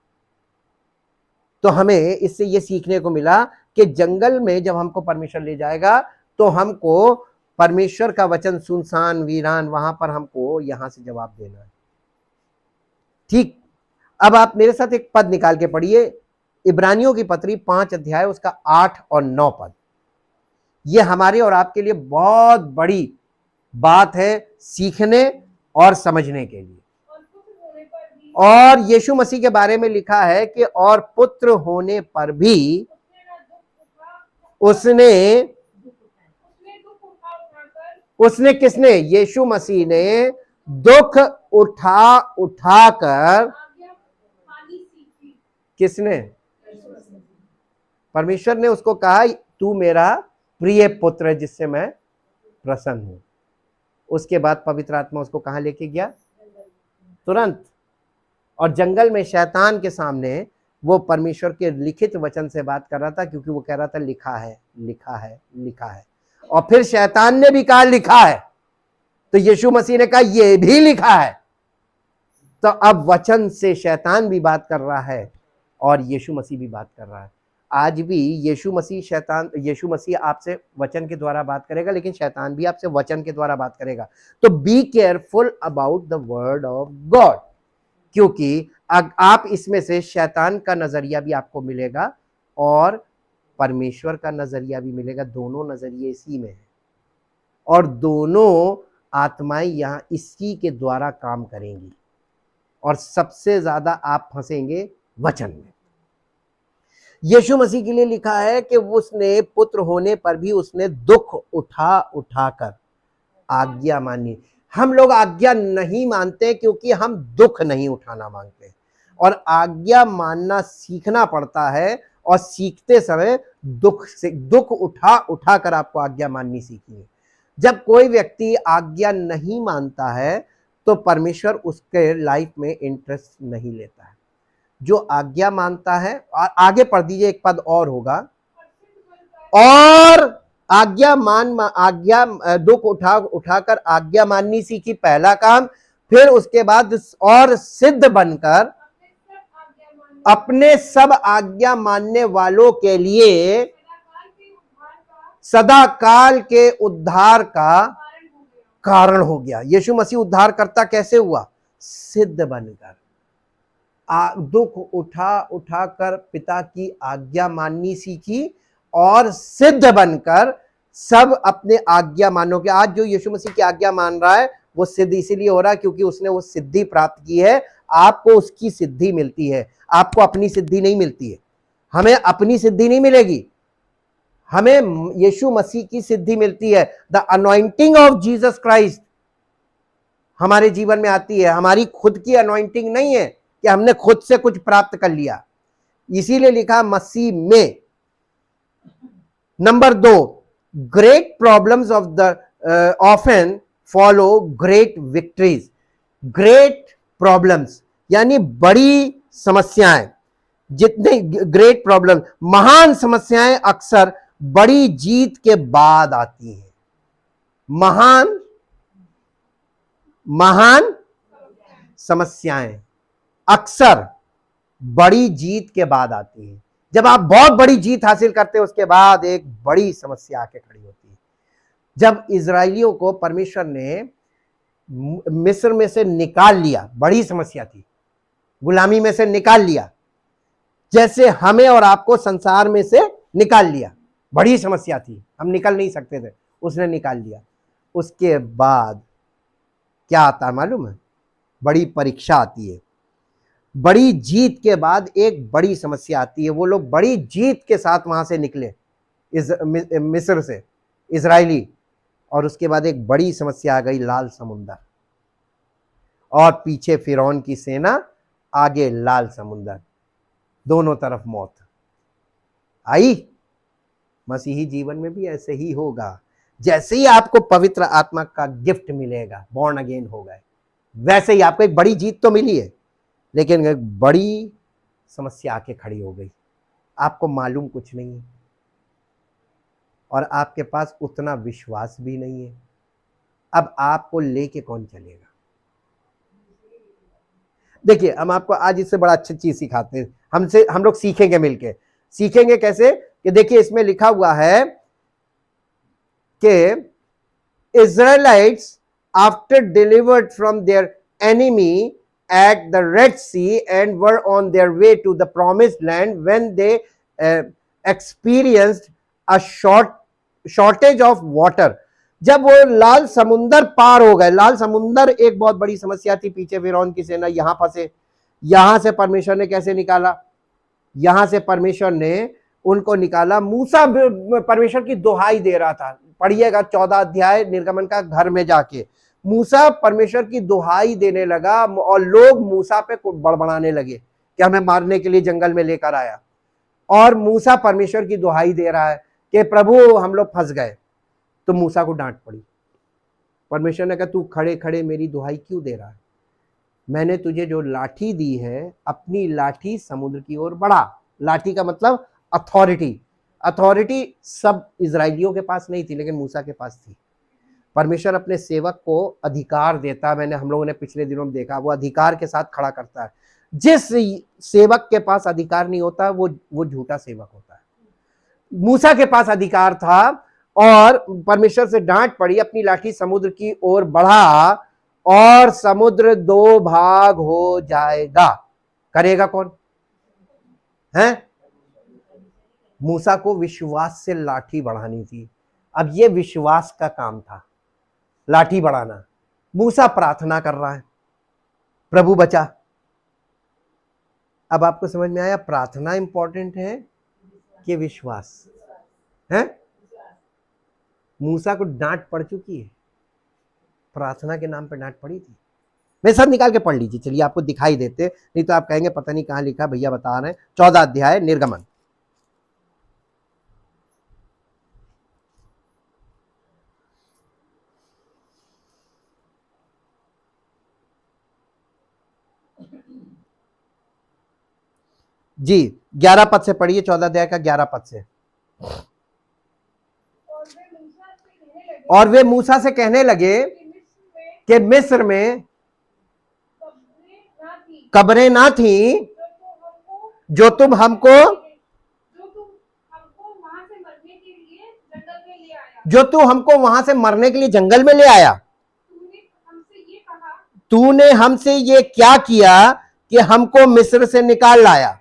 तो हमें इससे ये सीखने को मिला कि जंगल में जब हमको परमेश्वर ले जाएगा, तो हमको परमेश्वर का वचन सुनसान वीरान, वहां पर हमको यहां से जवाब देना है। ठीक, अब आप मेरे साथ एक पद निकाल के पढ़िए, इब्रानियों की पत्री 5 अध्याय उसका 8 और 9 पद। ये हमारे और आपके लिए बहुत बड़ी बात है सीखने और समझने के लिए। और यीशु मसीह के बारे में लिखा है कि और पुत्र होने पर भी उसने किसने? यीशु मसीह ने दुख उठाकर किसने? परमेश्वर ने उसको कहा तू मेरा प्रिय पुत्र है जिससे मैं प्रसन्न हूं। उसके बाद पवित्र आत्मा उसको कहां लेके गया? तुरंत। और जंगल में शैतान के सामने वो परमेश्वर के लिखित वचन से बात कर रहा था, क्योंकि वो कह रहा था लिखा है, लिखा है, लिखा है। और फिर शैतान ने भी कहा लिखा है, तो यीशु मसीह ने कहा ये भी लिखा है। तो अब वचन से शैतान भी बात कर रहा है और यीशु मसीह भी बात कर रहा है। आज भी यीशु मसीह आपसे वचन के द्वारा बात करेगा, लेकिन शैतान भी आपसे वचन के द्वारा बात करेगा। तो be careful about the word of God, क्योंकि आप इसमें से शैतान का नजरिया भी आपको मिलेगा और परमेश्वर का नजरिया भी मिलेगा। दोनों नजरिए इसी में है और दोनों आत्माएं यहां इसी के द्वारा काम करेंगी, और सबसे ज्यादा आप फंसेंगे वचन में। यीशु मसीह के लिए लिखा है कि उसने पुत्र होने पर भी उसने दुख उठाकर आज्ञा मानी। हम लोग आज्ञा नहीं मानते क्योंकि हम दुख नहीं उठाना मांगते, और आज्ञा मानना सीखना पड़ता है, और सीखते समय दुख उठाकर आपको आज्ञा माननी सीखनी है। जब कोई व्यक्ति आज्ञा नहीं मानता है तो परमेश्वर उसके लाइफ में इंटरेस्ट नहीं लेता है। जो आज्ञा मानता है, आगे पढ़ दीजिए, एक पद और होगा, और आज्ञा दुख उठाकर आज्ञा माननी सीखी, पहला काम। फिर उसके बाद और सिद्ध बनकर अपने सब आज्ञा मानने वालों के लिए सदा काल के उद्धार का कारण हो गया। यीशु मसीह उद्धारकर्ता कैसे हुआ? सिद्ध बनकर, दुख उठाकर पिता की आज्ञा माननी सीखी, और सिद्ध बनकर सब अपने आज्ञा मानो के। आज जो यीशु मसीह की आज्ञा मान रहा है वो सिद्ध इसीलिए हो रहा है क्योंकि उसने वो सिद्धि प्राप्त की है। आपको उसकी सिद्धि मिलती है, आपको अपनी सिद्धि नहीं मिलती है। हमें अपनी सिद्धि नहीं मिलेगी, हमें यीशु मसीह की सिद्धि मिलती है। The anointing of Jesus Christ हमारे जीवन में आती है। हमारी खुद की अनॉइंटिंग नहीं है कि हमने खुद से कुछ प्राप्त कर लिया। इसीलिए लिखा मसीह में। Number 2, great problems of the often follow great victories. Great problems यानी बड़ी समस्याएं, जितने ग्रेट प्रॉब्लम, महान समस्याएं अक्सर बड़ी जीत के बाद आती हैं। महान महान समस्याएं अक्सर बड़ी जीत के बाद आती हैं। जब आप बहुत बड़ी जीत हासिल करते हैं उसके बाद एक बड़ी समस्या आके खड़ी होती है। जब इजराइलियों को परमेश्वर ने मिस्र में से निकाल लिया, बड़ी समस्या थी, गुलामी में से निकाल लिया, जैसे हमें और आपको संसार में से निकाल लिया, बड़ी समस्या थी, हम निकल नहीं सकते थे, उसने निकाल लिया। उसके बाद क्या आता है मालूम है? बड़ी परीक्षा आती है। बड़ी जीत के बाद एक बड़ी समस्या आती है। वो लोग बड़ी जीत के साथ वहां से निकले मिस्र से, इजराइली, और उसके बाद एक बड़ी समस्या आ गई, लाल समुंदर, और पीछे फिरौन की सेना, आगे लाल समुंदर, दोनों तरफ मौत आई। मसीही जीवन में भी ऐसे ही होगा। जैसे ही आपको पवित्र आत्मा का गिफ्ट मिलेगा, बॉर्न अगेन हो गए, वैसे ही आपको एक बड़ी जीत तो मिली है, लेकिन एक बड़ी समस्या आके खड़ी हो गई। आपको मालूम कुछ नहीं है और आपके पास उतना विश्वास भी नहीं है। अब आपको लेके कौन चलेगा? देखिए, हम आपको आज इससे बड़ा अच्छी चीज सिखाते हैं। हम लोग सीखेंगे मिलके। सीखेंगे कैसे? कि देखिए, इसमें लिखा हुआ है कि Israelites after delivered from their enemy at the Red Sea and were on their way to the promised land when they experienced a shortage of water. जब वो लाल समुंदर पार हो गए, लाल समुंदर एक बहुत बड़ी समस्या थी, पीछे फिरौन की सेना, यहां फंसे। यहां से परमेश्वर ने कैसे निकाला? यहां से परमेश्वर ने उनको निकाला। मूसा परमेश्वर की दुहाई दे रहा था, पढ़िएगा 14 अध्याय निर्गमन का घर में जाके। मूसा परमेश्वर की दुहाई देने लगा और लोग मूसा पे बड़बड़ाने लगे कि हमें मारने के लिए जंगल में लेकर आया। और मूसा परमेश्वर की दुहाई दे रहा है कि प्रभु हम लोग फंस गए। तो मूसा को डांट पड़ी। परमेश्वर ने कहा, तू खड़े खड़े मेरी दुहाई क्यों दे रहा है? मैंने तुझे जो लाठी दी है, अपनी लाठी समुद्र की ओर बढ़ा। लाठी का मतलब अथॉरिटी। अथॉरिटी सब इजराइलियों के पास नहीं थी, लेकिन मूसा के पास थी। परमेश्वर अपने सेवक को अधिकार देता है। हम लोगों ने पिछले दिनों में देखा, वो अधिकार के साथ खड़ा करता है। जिस सेवक के पास अधिकार नहीं होता वो झूठा सेवक होता है। मूसा के पास अधिकार था और परमेश्वर से डांट पड़ी, अपनी लाठी समुद्र की ओर बढ़ा और समुद्र 2 भाग हो जाएगा। करेगा कौन है? मूसा को विश्वास से लाठी बढ़ानी थी। अब ये विश्वास का काम था, लाठी बढ़ाना। मूसा प्रार्थना कर रहा है, प्रभु बचा। अब आपको समझ में आया प्रार्थना इंपॉर्टेंट है कि विश्वास है? मूसा को डांट पड़ चुकी है, प्रार्थना के नाम पर डांट पड़ी थी। मैं सब निकाल के पढ़ लीजिए, चलिए आपको दिखाई देते, नहीं तो आप कहेंगे पता नहीं कहां लिखा, भैया बता रहे हैं। 14 अध्याय निर्गमन। जी 11 पद से पढ़िए, 14 अध्याय का 11 पद से। और वे मूसा से कहने लगे कि मिस्र में कब्रें ना थी जो तुम हमको वहां से मरने के लिए जंगल में ले आया। तूने हमसे ये क्या किया कि हमको मिस्र से निकाल लाया?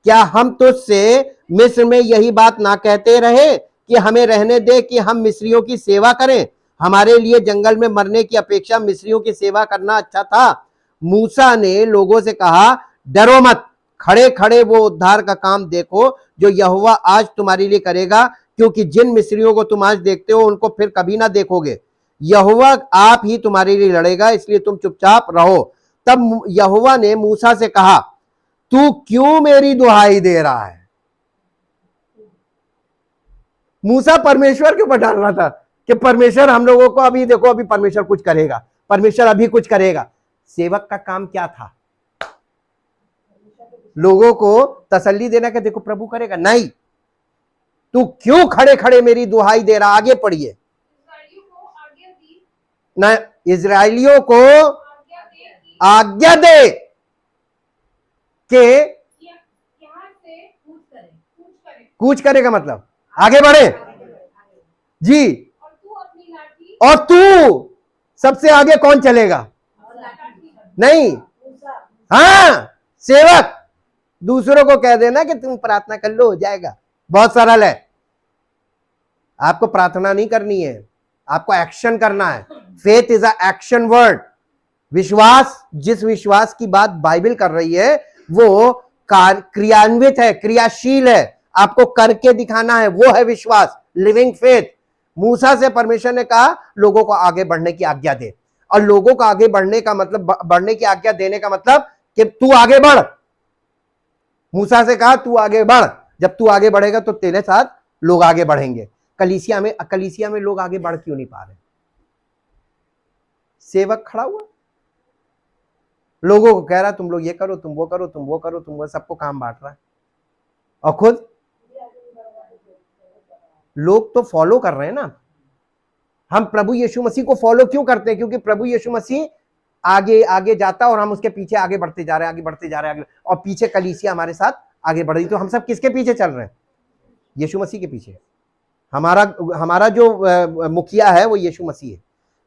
क्या हम तुझसे मिस्र में यही बात ना कहते रहे कि हमें रहने दे कि हम मिस्रियों की सेवा करें? हमारे लिए जंगल में मरने की अपेक्षा मिस्रियों की सेवा करना अच्छा था। मूसा ने लोगों से कहा, डरो मत, खड़े खड़े वो उद्धार का काम देखो जो यहोवा आज तुम्हारे लिए करेगा, क्योंकि जिन मिस्रियों को तुम आज देखते हो उनको फिर कभी ना देखोगे। यहोवा आप ही तुम्हारे लिए लड़ेगा, इसलिए तुम चुपचाप रहो। तब यहोवा ने मूसा से कहा, तू क्यों मेरी दुहाई दे रहा है? मूसा परमेश्वर के ऊपर डाल रहा था कि परमेश्वर हम लोगों को अभी देखो, अभी परमेश्वर कुछ करेगा, परमेश्वर अभी कुछ करेगा। सेवक का काम क्या था? लोगों को तसल्ली देना कि देखो प्रभु करेगा। नहीं, तू क्यों खड़े खड़े मेरी दुहाई दे रहा? आगे पढ़िए ना, इजराइलियों को आज्ञा दे कि कूच करेगा, मतलब आगे बढ़े जी। और तू सबसे आगे कौन चलेगा? नहीं, हाँ, सेवक। दूसरों को कह देना कि तुम प्रार्थना कर लो, हो जाएगा। बहुत सरल है। आपको प्रार्थना नहीं करनी है, आपको एक्शन करना है। Faith is a action word. विश्वास, जिस विश्वास की बात बाइबल कर रही है वो क्रियान्वित है, क्रियाशील है। आपको करके दिखाना है, वो है विश्वास, लिविंग फेथ। मूसा से परमेश्वर ने कहा लोगों को आगे बढ़ने की आज्ञा दे, और लोगों को आगे बढ़ने का मतलब, बढ़ने की आज्ञा देने का मतलब कि तू आगे बढ़। मूसा से कहा तू आगे बढ़, जब तू आगे बढ़ेगा तो तेरे साथ लोग आगे बढ़ेंगे। कलीसिया में लोग आगे बढ़ क्यों नहीं पा रहे? सेवक खड़ा हुआ, लोगों को कह रहा तुम लोग ये करो, तुम वो करो, तुम वो करो, तुम वो, सबको काम बांट रहा है, और खुद लोग तो फॉलो कर रहे हैं ना। हम प्रभु यीशु मसीह को फॉलो क्यों करते हैं? क्योंकि प्रभु यीशु मसीह आगे आगे जाता और हम उसके पीछे आगे बढ़ते जा रहे हैं, आगे बढ़ते जा रहे हैं, और पीछे कलीसिया हमारे साथ आगे बढ़ रही। तो हम सब किसके पीछे चल रहे हैं? यीशु मसीह के पीछे। हमारा जो मुखिया है वो यीशु मसीह है।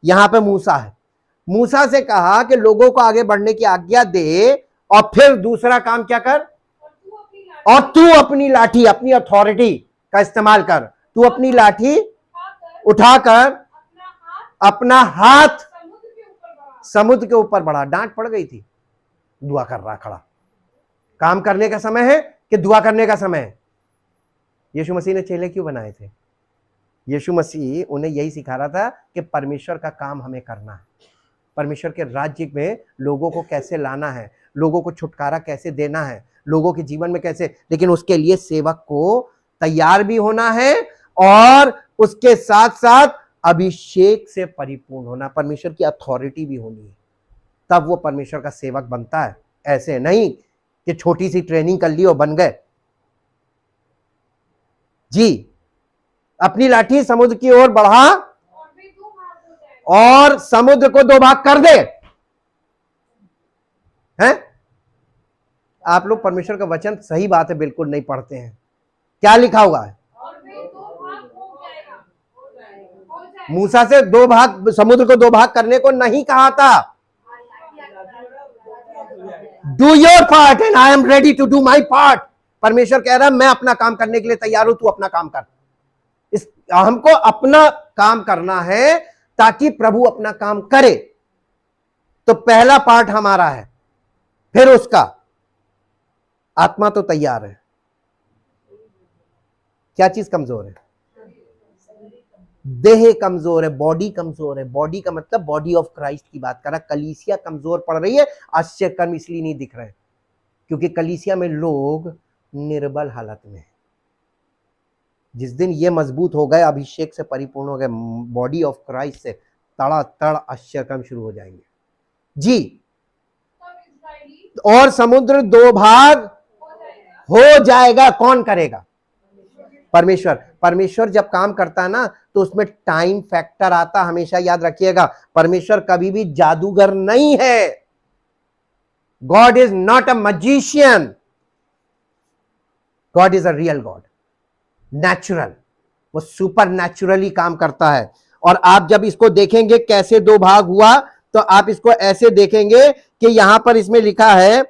यहां पे मूसा है। मूसा से कहा कि लोगों को आगे बढ़ने की आज्ञा दे, और फिर दूसरा काम क्या कर? और तू अपनी लाठी, अपनी अथॉरिटी का इस्तेमाल कर। तू अपनी लाठी उठाकर अपना हाथ समुद्र के ऊपर बढ़ा। डांट पड़ गई थी, दुआ कर रहा खड़ा। काम करने का समय है कि दुआ करने का समय है? यीशु मसीह ने चेले क्यों बनाए थे? यीशु मसीह उन्हें यही सिखा रहा था कि परमेश्वर का काम हमें करना है, परमेश्वर के राज्य में लोगों को कैसे लाना है, लोगों को छुटकारा कैसे देना है, लोगों के जीवन में कैसे। लेकिन उसके लिए सेवक को तैयार भी होना है, और उसके साथ साथ अभिषेक से परिपूर्ण होना, परमेश्वर की अथॉरिटी भी होनी है, तब वो परमेश्वर का सेवक बनता है। ऐसे नहीं कि छोटी सी ट्रेनिंग कर ली और बन गए जी। अपनी लाठी समुद्र की ओर बढ़ा और समुद्र को दो भाग कर दे। हैं? आप लोग परमेश्वर का वचन, सही बात है, बिल्कुल नहीं पढ़ते हैं। क्या लिखा हुआ है? मूसा से दो भाग, समुद्र को दो भाग करने को नहीं कहा था। Do your part and I am ready to do my part. परमेश्वर कह रहा है मैं अपना काम करने के लिए तैयार हूं, तू अपना काम कर। हमको अपना काम करना है ताकि प्रभु अपना काम करे। तो पहला पार्ट हमारा है, फिर उसका। आत्मा तो तैयार है, क्या चीज कमजोर है? देह कमजोर है, बॉडी कमजोर है। बॉडी का मतलब बॉडी ऑफ क्राइस्ट की बात कर रहा। कलीसिया कमजोर पड़ रही है। आश्चर्य कर्म इसलिए नहीं दिख रहे क्योंकि कलीसिया में लोग निर्बल हालत में। जिस दिन ये मजबूत हो गए, अभिषेक से परिपूर्ण हो गए, बॉडी ऑफ क्राइस्ट से, तड़ातड़ आश्चर्य कर्म शुरू हो जाएंगे जी। और समुद्र दो भाग हो जाएगा। कौन करेगा? परमेश्वर। परमेश्वर जब काम करता है ना तो उसमें टाइम फैक्टर आता, हमेशा याद रखिएगा। परमेश्वर कभी भी जादूगर नहीं है। God is not a magician, God is a real God, natural. वो सुपर नेचुरली काम करता है। और आप जब इसको देखेंगे कैसे दो भाग हुआ, तो आप इसको ऐसे देखेंगे कि यहां पर इसमें लिखा है,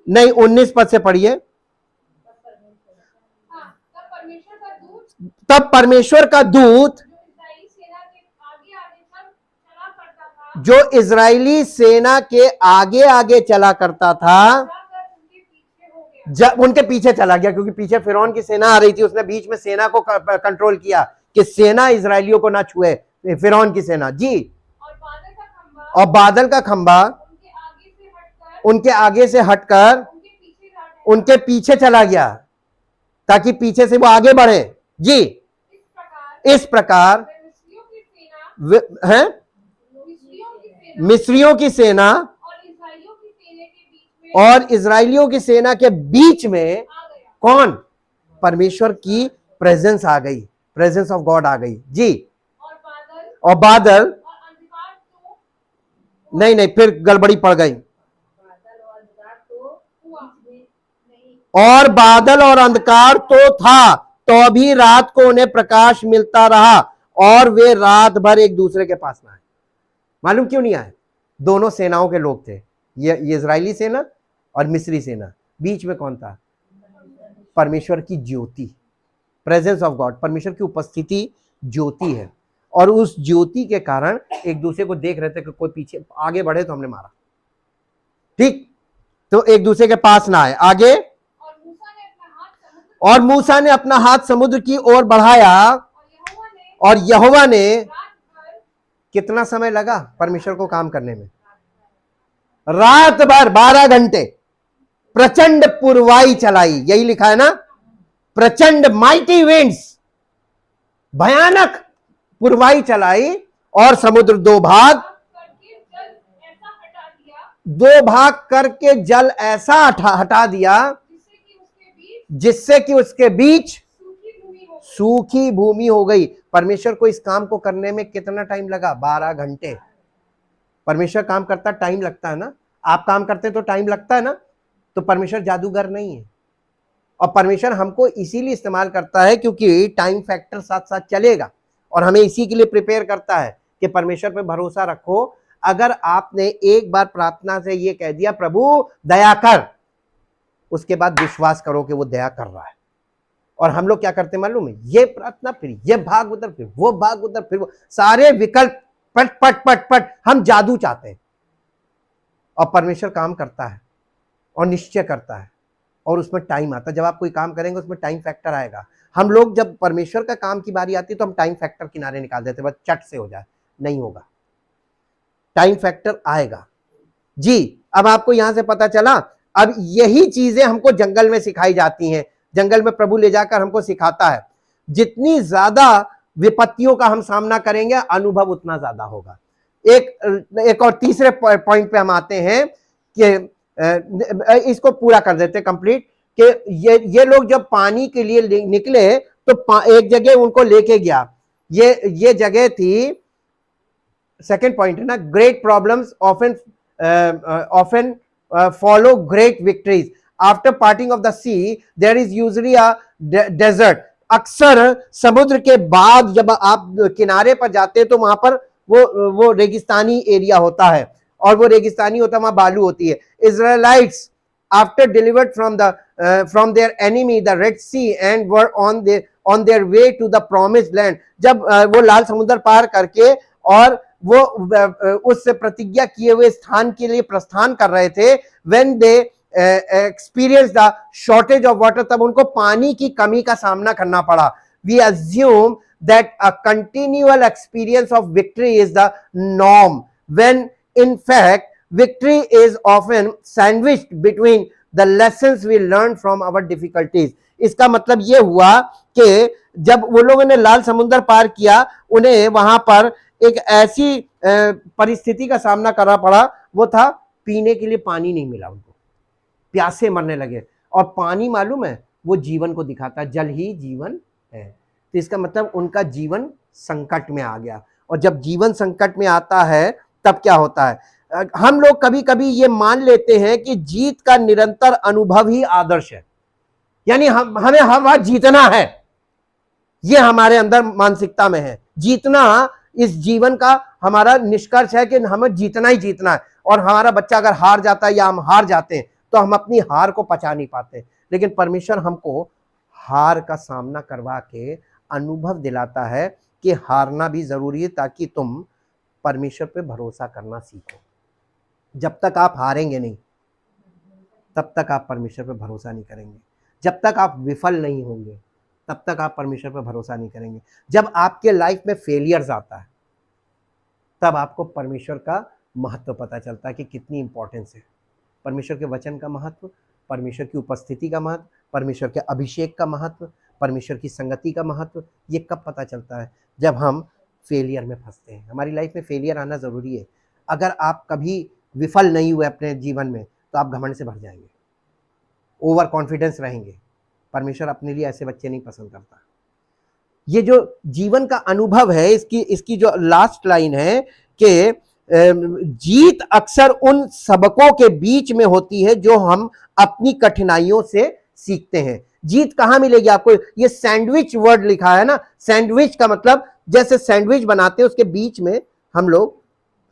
नहीं 19 पद से पढ़िए। तब परमेश्वर का दूत जो इजरायली सेना के आगे आगे चला करता था, जब उनके पीछे चला गया, क्योंकि पीछे फिरौन की सेना आ रही थी। उसने बीच में सेना को कंट्रोल किया कि सेना इजरायलियों को ना छुए, फिरौन की सेना जी। और बादल का खंबा उनके आगे से हटकर उनके पीछे चला गया, ताकि पीछे से वो आगे बढ़े जी। इस प्रकार है मिस्रियों की सेना और इजरायलियों की सेना के बीच में कौन? परमेश्वर की प्रेजेंस आ गई, प्रेजेंस ऑफ गॉड आ गई जी। और बादल नहीं नहीं, फिर गड़बड़ी पड़ गई। और बादल और अंधकार तो था, तो भी रात को उन्हें प्रकाश मिलता रहा और वे रात भर एक दूसरे के पास ना आए। मालूम क्यों नहीं आए? दोनों सेनाओं के लोग थे, ये इजरायली सेना और मिस्री सेना। बीच में कौन था? परमेश्वर की ज्योति, प्रेजेंस ऑफ गॉड। परमेश्वर की उपस्थिति ज्योति है, और उस ज्योति के कारण एक दूसरे को देख रहे थे कि कोई पीछे आगे बढ़े तो हमने मारा। ठीक, तो एक दूसरे के पास ना आए। आगे, और मूसा ने अपना हाथ समुद्र की ओर बढ़ाया, और यहोवा ने कितना समय लगा परमेश्वर को काम करने में? रात भर 12 घंटे प्रचंड पुरवाई चलाई। यही लिखा है ना, प्रचंड माइटी विंड्स, भयानक पुरवाई चलाई, और समुद्र दो भाग करके जल ऐसा हटा दिया जिससे कि उसके बीच सूखी भूमि हो गई। परमेश्वर को इस काम को करने में कितना टाइम लगा? 12 घंटे। परमेश्वर काम करता, टाइम लगता है ना। आप काम करते तो टाइम लगता है ना। तो परमेश्वर जादूगर नहीं है, और परमेश्वर हमको इसीलिए इस्तेमाल करता है क्योंकि टाइम फैक्टर साथ साथ चलेगा, और हमें इसी के लिए प्रिपेयर करता है कि परमेश्वर पे भरोसा रखो। अगर आपने एक बार प्रार्थना से ये कह दिया प्रभु दया कर, उसके बाद विश्वास करो कि वो दया कर रहा है। और हम लोग क्या करते हैं मालूम है? ये प्रार्थना, फिर ये भाग उधर, फिर वो भाग उधर, फिर वो सारे विकल्प पट पट पट पट, हम जादू चाहते हैं। और परमेश्वर काम करता है और निश्चय करता है, और उसमें टाइम आता है। जब आप कोई काम करेंगे उसमें टाइम फैक्टर आएगा। हम लोग जब परमेश्वर का काम की बारी आती है तो हम टाइम फैक्टर किनारे निकाल देते, बस चट से हो जाए। नहीं होगा, टाइम फैक्टर आएगा जी। अब आपको यहां से पता चला। अब यही चीजें हमको जंगल में सिखाई जाती हैं। जंगल में प्रभु ले जाकर हमको सिखाता है। जितनी ज्यादा विपत्तियों का हम सामना करेंगे, अनुभव उतना ज्यादा होगा। एक और तीसरे पॉइंट पे हम आते हैं कि इसको पूरा कर देते कंप्लीट, कि ये लोग जब पानी के लिए निकले तो एक जगह उनको लेके गया। ये जगह थी, सेकेंड पॉइंट है ना, great problems often follow great victories. After parting of the sea there is usually a desert. अक्सर समुद्र के बाद जब आप किनारे पर जाते हैं तो वहां पर वो रेगिस्तानी एरिया होता है, और वो रेगिस्तानी होता है, वहां बालू होती है। Israelites after delivered from their enemy the red Sea and were on their way to the promised land. जब वो लाल समुद्र पार करके और वो उससे प्रतिज्ञा किए हुए स्थान के लिए प्रस्थान कर रहे थे, when they experience the shortage of water, तब उनको पानी की कमी का सामना करना पड़ा। We assume that a continual experience of victory is the norm, when in fact victory is often sandwiched between the lessons we learn from our difficulties. इसका मतलब ये हुआ कि जब वो लोगों ने लाल समुद्र पार किया, उन्हें वहां पर एक ऐसी परिस्थिति का सामना करना पड़ा, वो था पीने के लिए पानी नहीं मिला उनको, प्यासे मरने लगे। और पानी मालूम है वो जीवन को दिखाता है, जल ही जीवन है। तो इसका मतलब उनका जीवन संकट में आ गया, और जब जीवन संकट में आता है तब क्या होता है? हम लोग कभी कभी ये मान लेते हैं कि जीत का निरंतर अनुभव ही आदर्श है, यानी हमें हर बार जीतना है। ये हमारे अंदर मानसिकता में है, जीतना इस जीवन का हमारा निष्कर्ष है कि हमें जीतना ही जीतना है। और हमारा बच्चा अगर हार जाता है या हम हार जाते हैं तो हम अपनी हार को पचा नहीं पाते। लेकिन परमेश्वर हमको हार का सामना करवा के अनुभव दिलाता है कि हारना भी जरूरी है, ताकि तुम परमेश्वर पे भरोसा करना सीखो। जब तक आप हारेंगे नहीं, तब तक आप परमेश्वर पे भरोसा नहीं करेंगे। जब तक आप विफल नहीं होंगे, तब तक आप परमेश्वर पे भरोसा नहीं करेंगे। जब आपके लाइफ में फेलियर्स आता है, तब आपको परमेश्वर का महत्व पता चलता है कि कितनी इंपॉर्टेंस है। परमेश्वर के वचन का महत्व, परमेश्वर की उपस्थिति का महत्व, परमेश्वर के अभिषेक का महत्व, परमेश्वर की संगति का महत्व, ये कब पता चलता है? जब हम फेलियर में फंसते हैं। हमारी लाइफ में फेलियर आना ज़रूरी है। अगर आप कभी विफल नहीं हुए अपने जीवन में, तो आप घमंड से भर जाएंगे, ओवर कॉन्फिडेंस रहेंगे। परमेश्वर अपने लिए ऐसे बच्चे नहीं पसंद करता। ये जो जीवन का अनुभव है, इसकी जो लास्ट लाइन है कि जीत अक्सर उन सबकों के बीच में होती है जो हम अपनी कठिनाइयों से सीखते हैं। जीत कहां मिलेगी आपको? ये सैंडविच वर्ड लिखा है ना, सैंडविच का मतलब जैसे सैंडविच बनाते हैं उसके बीच में हम लोग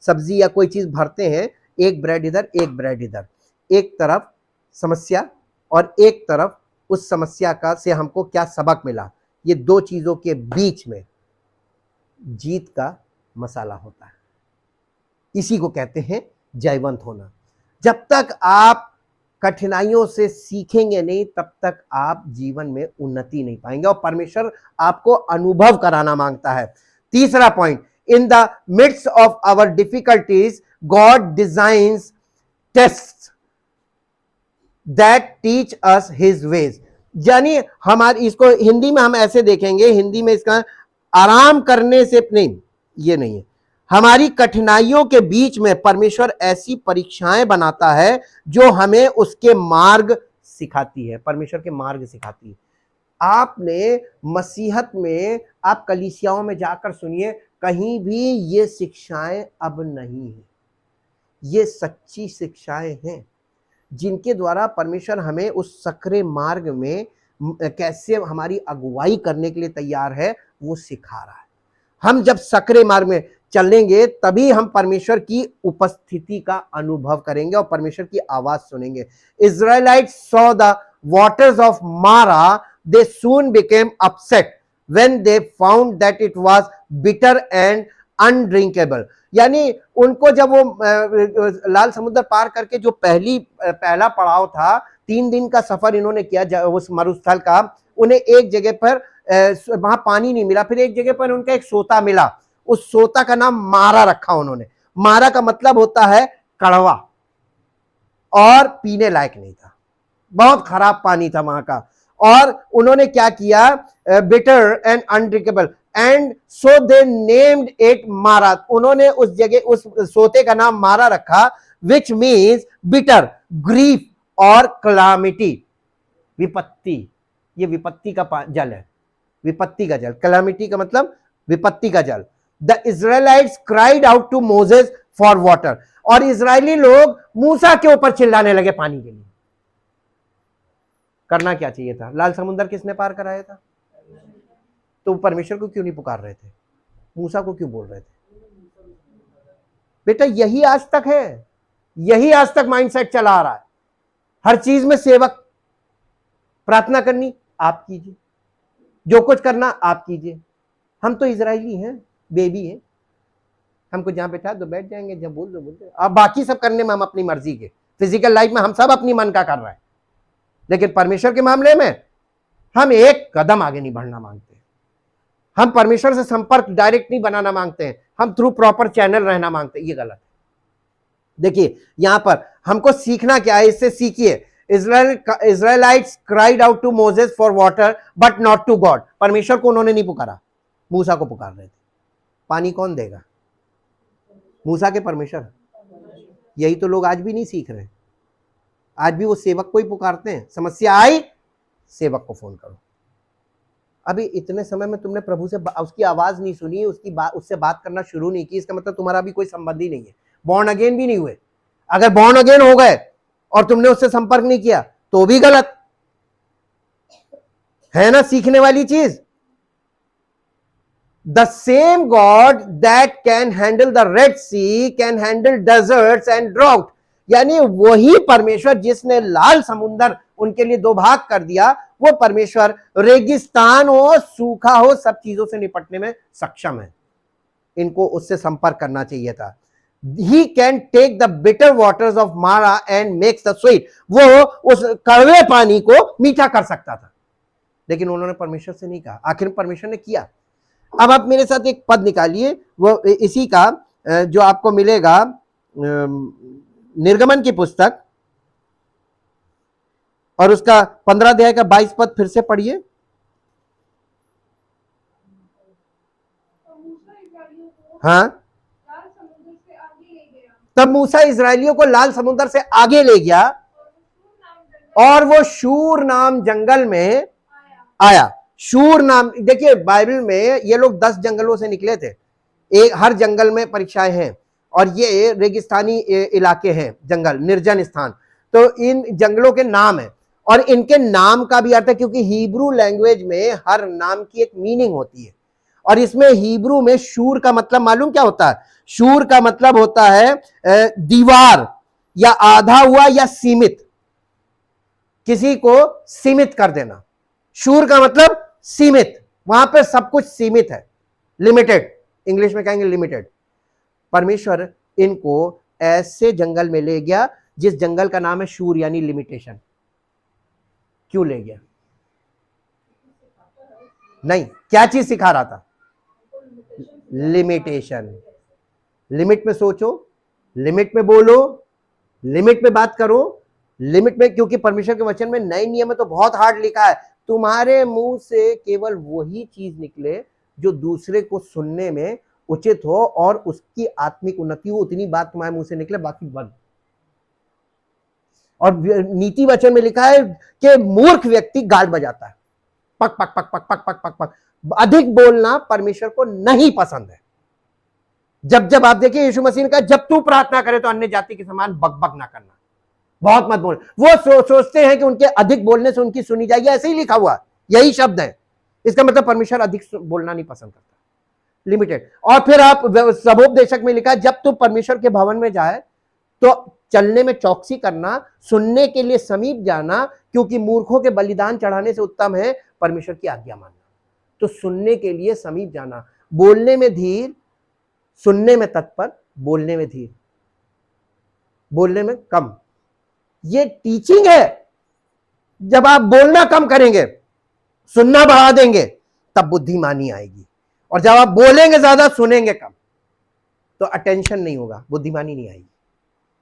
सब्जी या कोई चीज भरते हैं, एक ब्रेड इधर एक ब्रेड इधर, एक तरफ समस्या और एक तरफ उस समस्या का से हमको क्या सबक मिला, ये दो चीजों के बीच में जीत का मसाला होता है। इसी को कहते हैं जयवंत होना। जब तक आप कठिनाइयों से सीखेंगे नहीं तब तक आप जीवन में उन्नति नहीं पाएंगे, और परमेश्वर आपको अनुभव कराना मांगता है। तीसरा point, in the midst of our difficulties God designs test that teach us his ways. यानी हमारी, इसको हिंदी में हम ऐसे देखेंगे, हिंदी में इसका आराम करने से नहीं, ये नहीं है, हमारी कठिनाइयों के बीच में परमेश्वर ऐसी परीक्षाएं बनाता है जो हमें उसके मार्ग सिखाती है, परमेश्वर के मार्ग सिखाती है। आपने मसीहत में, आप कलीसियाओं में जाकर सुनिए, कहीं भी ये शिक्षाएं अब नहीं है। ये सच्ची शिक्षाएं हैं जिनके द्वारा परमेश्वर हमें उस सकरे मार्ग में कैसे हमारी अगुवाई करने के लिए तैयार है वो सिखा रहा है। हम जब सकरे मार्ग में चलेंगे तभी हम परमेश्वर की उपस्थिति का अनुभव करेंगे और परमेश्वर की आवाज सुनेंगे। Israelites saw the waters of Mara, they soon became upset when they found that it was bitter and undrinkable। यानी उनको जब वो लाल समुद्र पार करके जो पहला पड़ाव था, 3 दिन का सफर इन्होंने किया उस मरुस्थल का, उन्हें एक जगह पर वहां पानी नहीं मिला, फिर एक जगह पर उनका एक सोता मिला, उस सोता का नाम मारा रखा उन्होंने। मारा का मतलब होता है कड़वा और पीने लायक नहीं था, बहुत खराब पानी था वहां का। और उन्होंने क्या किया, bitter and अनड्रिंकेबल, and so they named it मारा। उन्होंने उस जगह उस सोते का नाम मारा रखा, विच मीन्स बिटर, ग्रीफ और क्लामिटी, विपत्ति। ये विपत्ति का जल है, विपत्ति का जल। क्लामिटी का मतलब विपत्ति का जल। The Israelites cried out to Moses for water. और इजरायली लोग मूसा के ऊपर चिल्लाने लगे पानी के लिए। करना क्या चाहिए था? लाल समुद्र किसने पार कराया था? तो परमेश्वर को क्यों नहीं पुकार रहे थे? मूसा को क्यों बोल रहे थे? बेटा यही आज तक है, यही आज तक माइंडसेट चला आ रहा है। हर चीज में सेवक, प्रार्थना करनी आप कीजिए, जो कुछ करना आप कीजिए। हम तो इजरायली हैं, बेबी हैं, हमको जहां बैठा दो बैठ जाएंगे, जब बोल दो बोल दो। अब बाकी सब करने में हम अपनी मर्जी के, फिजिकल लाइफ में हम सब अपनी मन का कर रहे हैं, लेकिन परमेश्वर के मामले में हम एक कदम आगे नहीं बढ़ना मांगते। हम परमेश्वर से संपर्क डायरेक्ट नहीं बनाना मांगते हैं, हम थ्रू प्रॉपर चैनल रहना मांगते हैं। ये गलत है। देखिए यहां पर हमको सीखना क्या है, इससे सीखिए। Israelites cried out to Moses for water but not to God. परमेश्वर को उन्होंने नहीं पुकारा, मूसा को पुकार रहे थे। पानी कौन देगा? मूसा के परमेश्वर। यही तो लोग आज भी नहीं सीख रहे। आज भी वो सेवक को ही पुकारते हैं, समस्या आई सेवक को फोन करो। अभी इतने समय में तुमने प्रभु से उसकी आवाज नहीं सुनी, उससे बात करना शुरू नहीं की, इसका मतलब तुम्हारा भी कोई संबंध ही नहीं है। बॉर्न अगेन भी नहीं हुए। अगर बॉर्न अगेन हो गए और तुमने उससे संपर्क नहीं किया तो भी गलत है ना, सीखने वाली चीज। The same God that can handle the red sea can handle deserts and drought. यानी वही परमेश्वर जिसने लाल समुद्र उनके लिए 2 भाग कर दिया, वो परमेश्वर रेगिस्तान हो, सूखा हो, सब चीजों से निपटने में सक्षम है। इनको उससे संपर्क करना चाहिए था। He can take the bitter waters of Mara and makes the sweet। वो उस कड़वे पानी को मीठा कर सकता था, लेकिन उन्होंने परमेश्वर से नहीं कहा। आखिर परमेश्वर ने किया। अब आप मेरे साथ एक पद निकालिए, वो इसी का जो आपको मिलेगा निर्गमन की पुस्तक, और उसका 15 अध्याय का 22 पद फिर से पढ़िए। हाँ, तब मूसा इजरायलियों को लाल समुद्र से आगे ले गया और वो शूर नाम जंगल में आया। शूर नाम, देखिए बाइबल में ये लोग 10 जंगलों से निकले थे। हर जंगल में परीक्षाएं हैं, और ये रेगिस्तानी इलाके हैं, जंगल, निर्जन स्थान। तो इन जंगलों के नाम है, और इनके नाम का भी अर्थ है, क्योंकि हिब्रू लैंग्वेज में हर नाम की एक मीनिंग होती है। और इसमें हिब्रू में शूर का मतलब मालूम क्या होता है? शूर का मतलब होता है दीवार, या आधा हुआ, या सीमित, किसी को सीमित कर देना। शूर का मतलब सीमित, वहां पर सब कुछ सीमित है, लिमिटेड, इंग्लिश में कहेंगे लिमिटेड। परमेश्वर इनको ऐसे जंगल में ले गया जिस जंगल का नाम है शूर, यानी लिमिटेशन। क्यों ले गया? नहीं, क्या चीज सिखा रहा था? लिमिटेशन। लिमिट में सोचो, लिमिट में बोलो, लिमिट में बात करो, लिमिट में, क्योंकि परमेश्वर के वचन में नए नियम में तो बहुत हार्ड लिखा है, तुम्हारे मुंह से केवल वही चीज निकले जो दूसरे को सुनने में उचित हो और उसकी आत्मिक उन्नति हो, उतनी बात तुम्हारे मुंह से निकले, बाकी बंद। और नीति वचन में लिखा है कि मूर्ख व्यक्ति गाल बजाता है, पक पक पक पक पक पक पक पक। अधिक बोलना परमेश्वर को नहीं पसंद है। जब जब आप देखिए यीशु मसीह ने कहा, जब तू प्रार्थना करे तो अन्य जाति के समान बकबक ना करना, बहुत मत बोल। वो सोचते हैं कि उनके अधिक बोलने से उनकी सुनी जाएगी, ऐसे ही लिखा हुआ, यही शब्द है। इसका मतलब परमेश्वर अधिक बोलना नहीं पसंद करता, लिमिटेड। और फिर आप सबोपदेशक में लिखा है, जब तू परमेश्वर के भवन में जाए तो चलने में चौकसी करना, सुनने के लिए समीप जाना, क्योंकि मूर्खों के बलिदान चढ़ाने से उत्तम है परमेश्वर की आज्ञा मानना। तो सुनने के लिए समीप जाना, बोलने में धीर, सुनने में तत्पर, बोलने में धीर, बोलने में कम। ये टीचिंग है। जब आप बोलना कम करेंगे, सुनना बढ़ा देंगे, तब बुद्धिमानी आएगी। और जब आप बोलेंगे ज्यादा, सुनेंगे कम, तो अटेंशन नहीं होगा, बुद्धिमानी नहीं आएगी।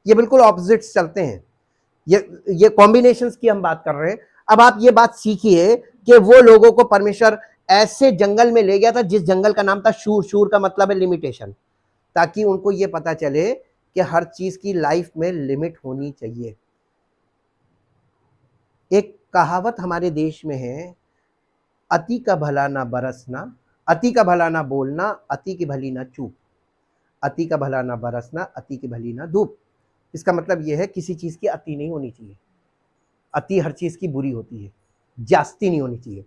ये बिल्कुल ऑपोजिट्स चलते हैं। ये कॉम्बिनेशंस की हम बात कर रहे हैं। अब आप ये बात सीखिए कि वो लोगों को परमेश्वर ऐसे जंगल में ले गया था जिस जंगल का नाम था शूर। शूर का मतलब है लिमिटेशन, ताकि उनको ये पता चले कि हर चीज की लाइफ में लिमिट होनी चाहिए। एक कहावत हमारे देश में है, अति का भला ना बरसना, अति का भला ना बोलना, अति की भली ना चूप, अति का भला ना बरसना, अति की भली ना धूप। इसका मतलब यह है किसी चीज की अति नहीं होनी चाहिए। अति हर चीज की बुरी होती है, जास्ती नहीं होनी चाहिए,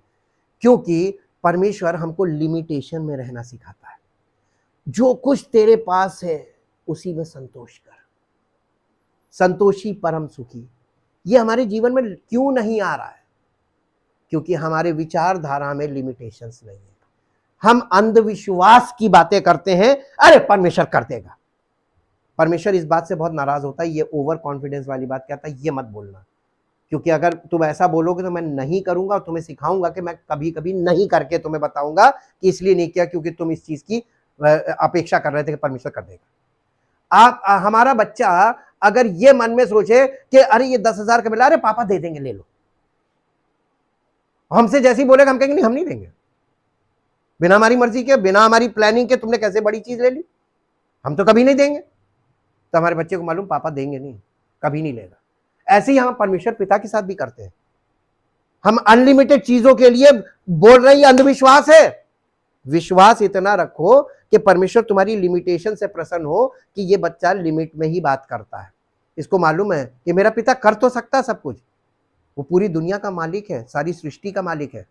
क्योंकि परमेश्वर हमको लिमिटेशन में रहना सिखाता है। जो कुछ तेरे पास है उसी में संतोष कर, संतोषी परम सुखी। ये हमारे जीवन में क्यों नहीं आ रहा है? क्योंकि हमारे विचारधारा में लिमिटेशंस नहीं है। हम अंधविश्वास की बातें करते हैं, अरे परमेश्वर कर देगा। परमेश्वर इस बात से बहुत नाराज होता है, ये ओवर कॉन्फिडेंस वाली बात कहता है, ये मत बोलना, क्योंकि अगर तुम ऐसा बोलोगे तो मैं नहीं करूंगा, और तुम्हें सिखाऊंगा कि मैं कभी कभी नहीं करके तुम्हें बताऊंगा कि इसलिए नहीं किया क्योंकि तुम इस चीज की अपेक्षा कर रहे थे कि परमेश्वर कर देगा। हमारा बच्चा अगर ये मन में सोचे कि अरे ये 10,000 का मिला, अरे पापा दे देंगे, ले लो, हमसे जैसे ही बोलेगा हम कहेंगे नहीं, हम नहीं देंगे, बिना हमारी मर्जी के, बिना हमारी प्लानिंग के तुमने कैसे बड़ी चीज ले ली, हम तो कभी नहीं देंगे। तो हमारे बच्चे को मालूम पापा देंगे नहीं, कभी नहीं लेगा। ऐसे ही हम परमेश्वर पिता के साथ भी करते हैं। हम अनलिमिटेड चीजों के लिए बोल रहे हैं, ये अंधविश्वास है। विश्वास इतना रखो कि परमेश्वर तुम्हारी लिमिटेशन से प्रसन्न हो कि ये बच्चा लिमिट में ही बात करता है। इसको मालूम है कि मेरा पिता कर तो सकता है सब कुछ, वो पूरी दुनिया का मालिक है, सारी सृष्टि का मालिक है,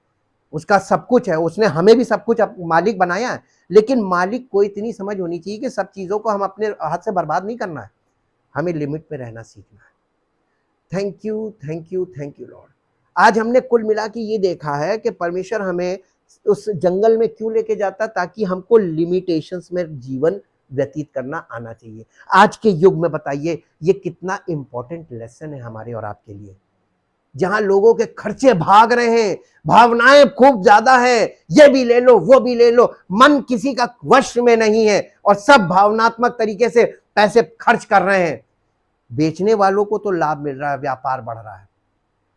उसका सब कुछ है, उसने हमें भी सब कुछ मालिक बनाया है। लेकिन मालिक को इतनी समझ होनी चाहिए कि सब चीजों को हम अपने हाथ से बर्बाद नहीं करना है, हमें लिमिट में रहना सीखना है। Thank you, thank you, thank you Lord. आज हमने कुल मिला के ये देखा है कि परमेश्वर हमें उस जंगल में क्यों लेके जाता, ताकि हमको लिमिटेशंस में जीवन व्यतीत करना आना चाहिए। आज के युग में बताइए ये कितना इंपॉर्टेंट लेसन है हमारे और आपके लिए, जहां लोगों के खर्चे भाग रहे हैं, भावनाएं खूब ज्यादा है, ये भी ले लो वो भी ले लो, मन किसी का वश में नहीं है, और सब भावनात्मक तरीके से पैसे खर्च कर रहे हैं। बेचने वालों को तो लाभ मिल रहा है, व्यापार बढ़ रहा है,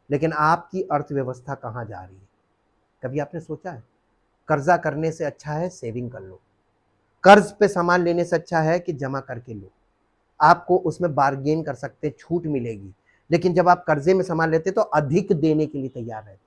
लेकिन आपकी अर्थव्यवस्था कहां जा रही है? कभी आपने सोचा है? कर्जा करने से अच्छा है सेविंग कर लो, कर्ज पे सामान लेने से अच्छा है कि जमा करके लो। आपको उसमें बार्गेन कर सकते, छूट मिलेगी, लेकिन जब आप कर्जे में सामान लेते तो अधिक देने के लिए तैयार रहते।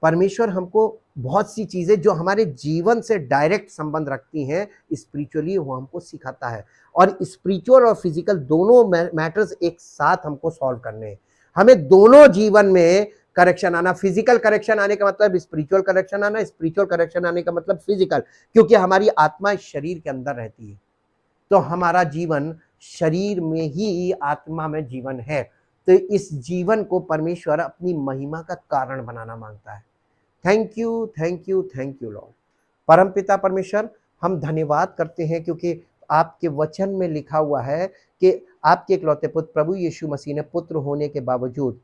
परमेश्वर हमको बहुत सी चीज़ें जो हमारे जीवन से डायरेक्ट संबंध रखती हैं स्पिरिचुअली, वो हमको सिखाता है। और स्पिरिचुअल और फिजिकल दोनों मैटर्स एक साथ हमको सॉल्व करने हैं। हमें दोनों जीवन में करेक्शन आना, फिजिकल करेक्शन आने का मतलब स्पिरिचुअल करेक्शन आना, स्पिरिचुअल करेक्शन आने का मतलब फिजिकल, क्योंकि हमारी आत्मा शरीर के अंदर रहती है। तो हमारा जीवन शरीर में ही आत्मा में जीवन है। तो इस जीवन को परमेश्वर अपनी महिमा का कारण बनाना मांगता है। Thank you, thank you, thank you Lord. परमपिता परमेश्वर, हम धन्यवाद करते हैं क्योंकि आपके वचन में लिखा हुआ है कि आपके इकलौते पुत्र प्रभु यीशु मसीह ने पुत्र होने के बावजूद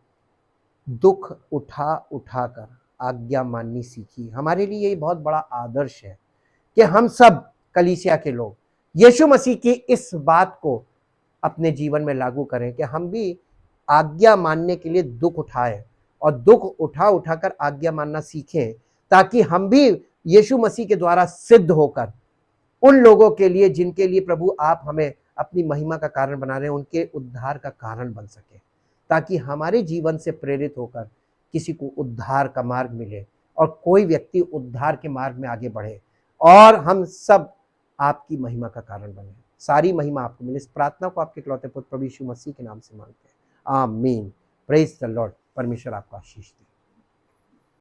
दुख उठा उठाकर आज्ञा माननी सीखी। हमारे लिए ये बहुत बड़ा आदर्श है कि हम सब कलीसिया के लोग यीशु मसीह की इस बात को अपने जीवन में लागू करें कि हम भी आज्ञा मानने के लिए दुख उठाएं और दुख उठा उठाकर आज्ञा मानना सीखें, ताकि हम भी यीशु मसीह के द्वारा सिद्ध होकर उन लोगों के लिए जिनके लिए प्रभु आप हमें अपनी महिमा का कारण बना रहे हैं, उनके उद्धार का कारण बन सके, ताकि हमारे जीवन से प्रेरित होकर किसी को उद्धार का मार्ग मिले और कोई व्यक्ति उद्धार के मार्ग में आगे बढ़े और हम सब आपकी महिमा का कारण बने। सारी महिमा आपको मिले। इस प्रार्थना को आपके इकलौते पुत्र प्रभु यीशु मसीह के नाम से मांगते हैं, आमीन। Praise the Lord. परमेश्वर आपको आशीष दे।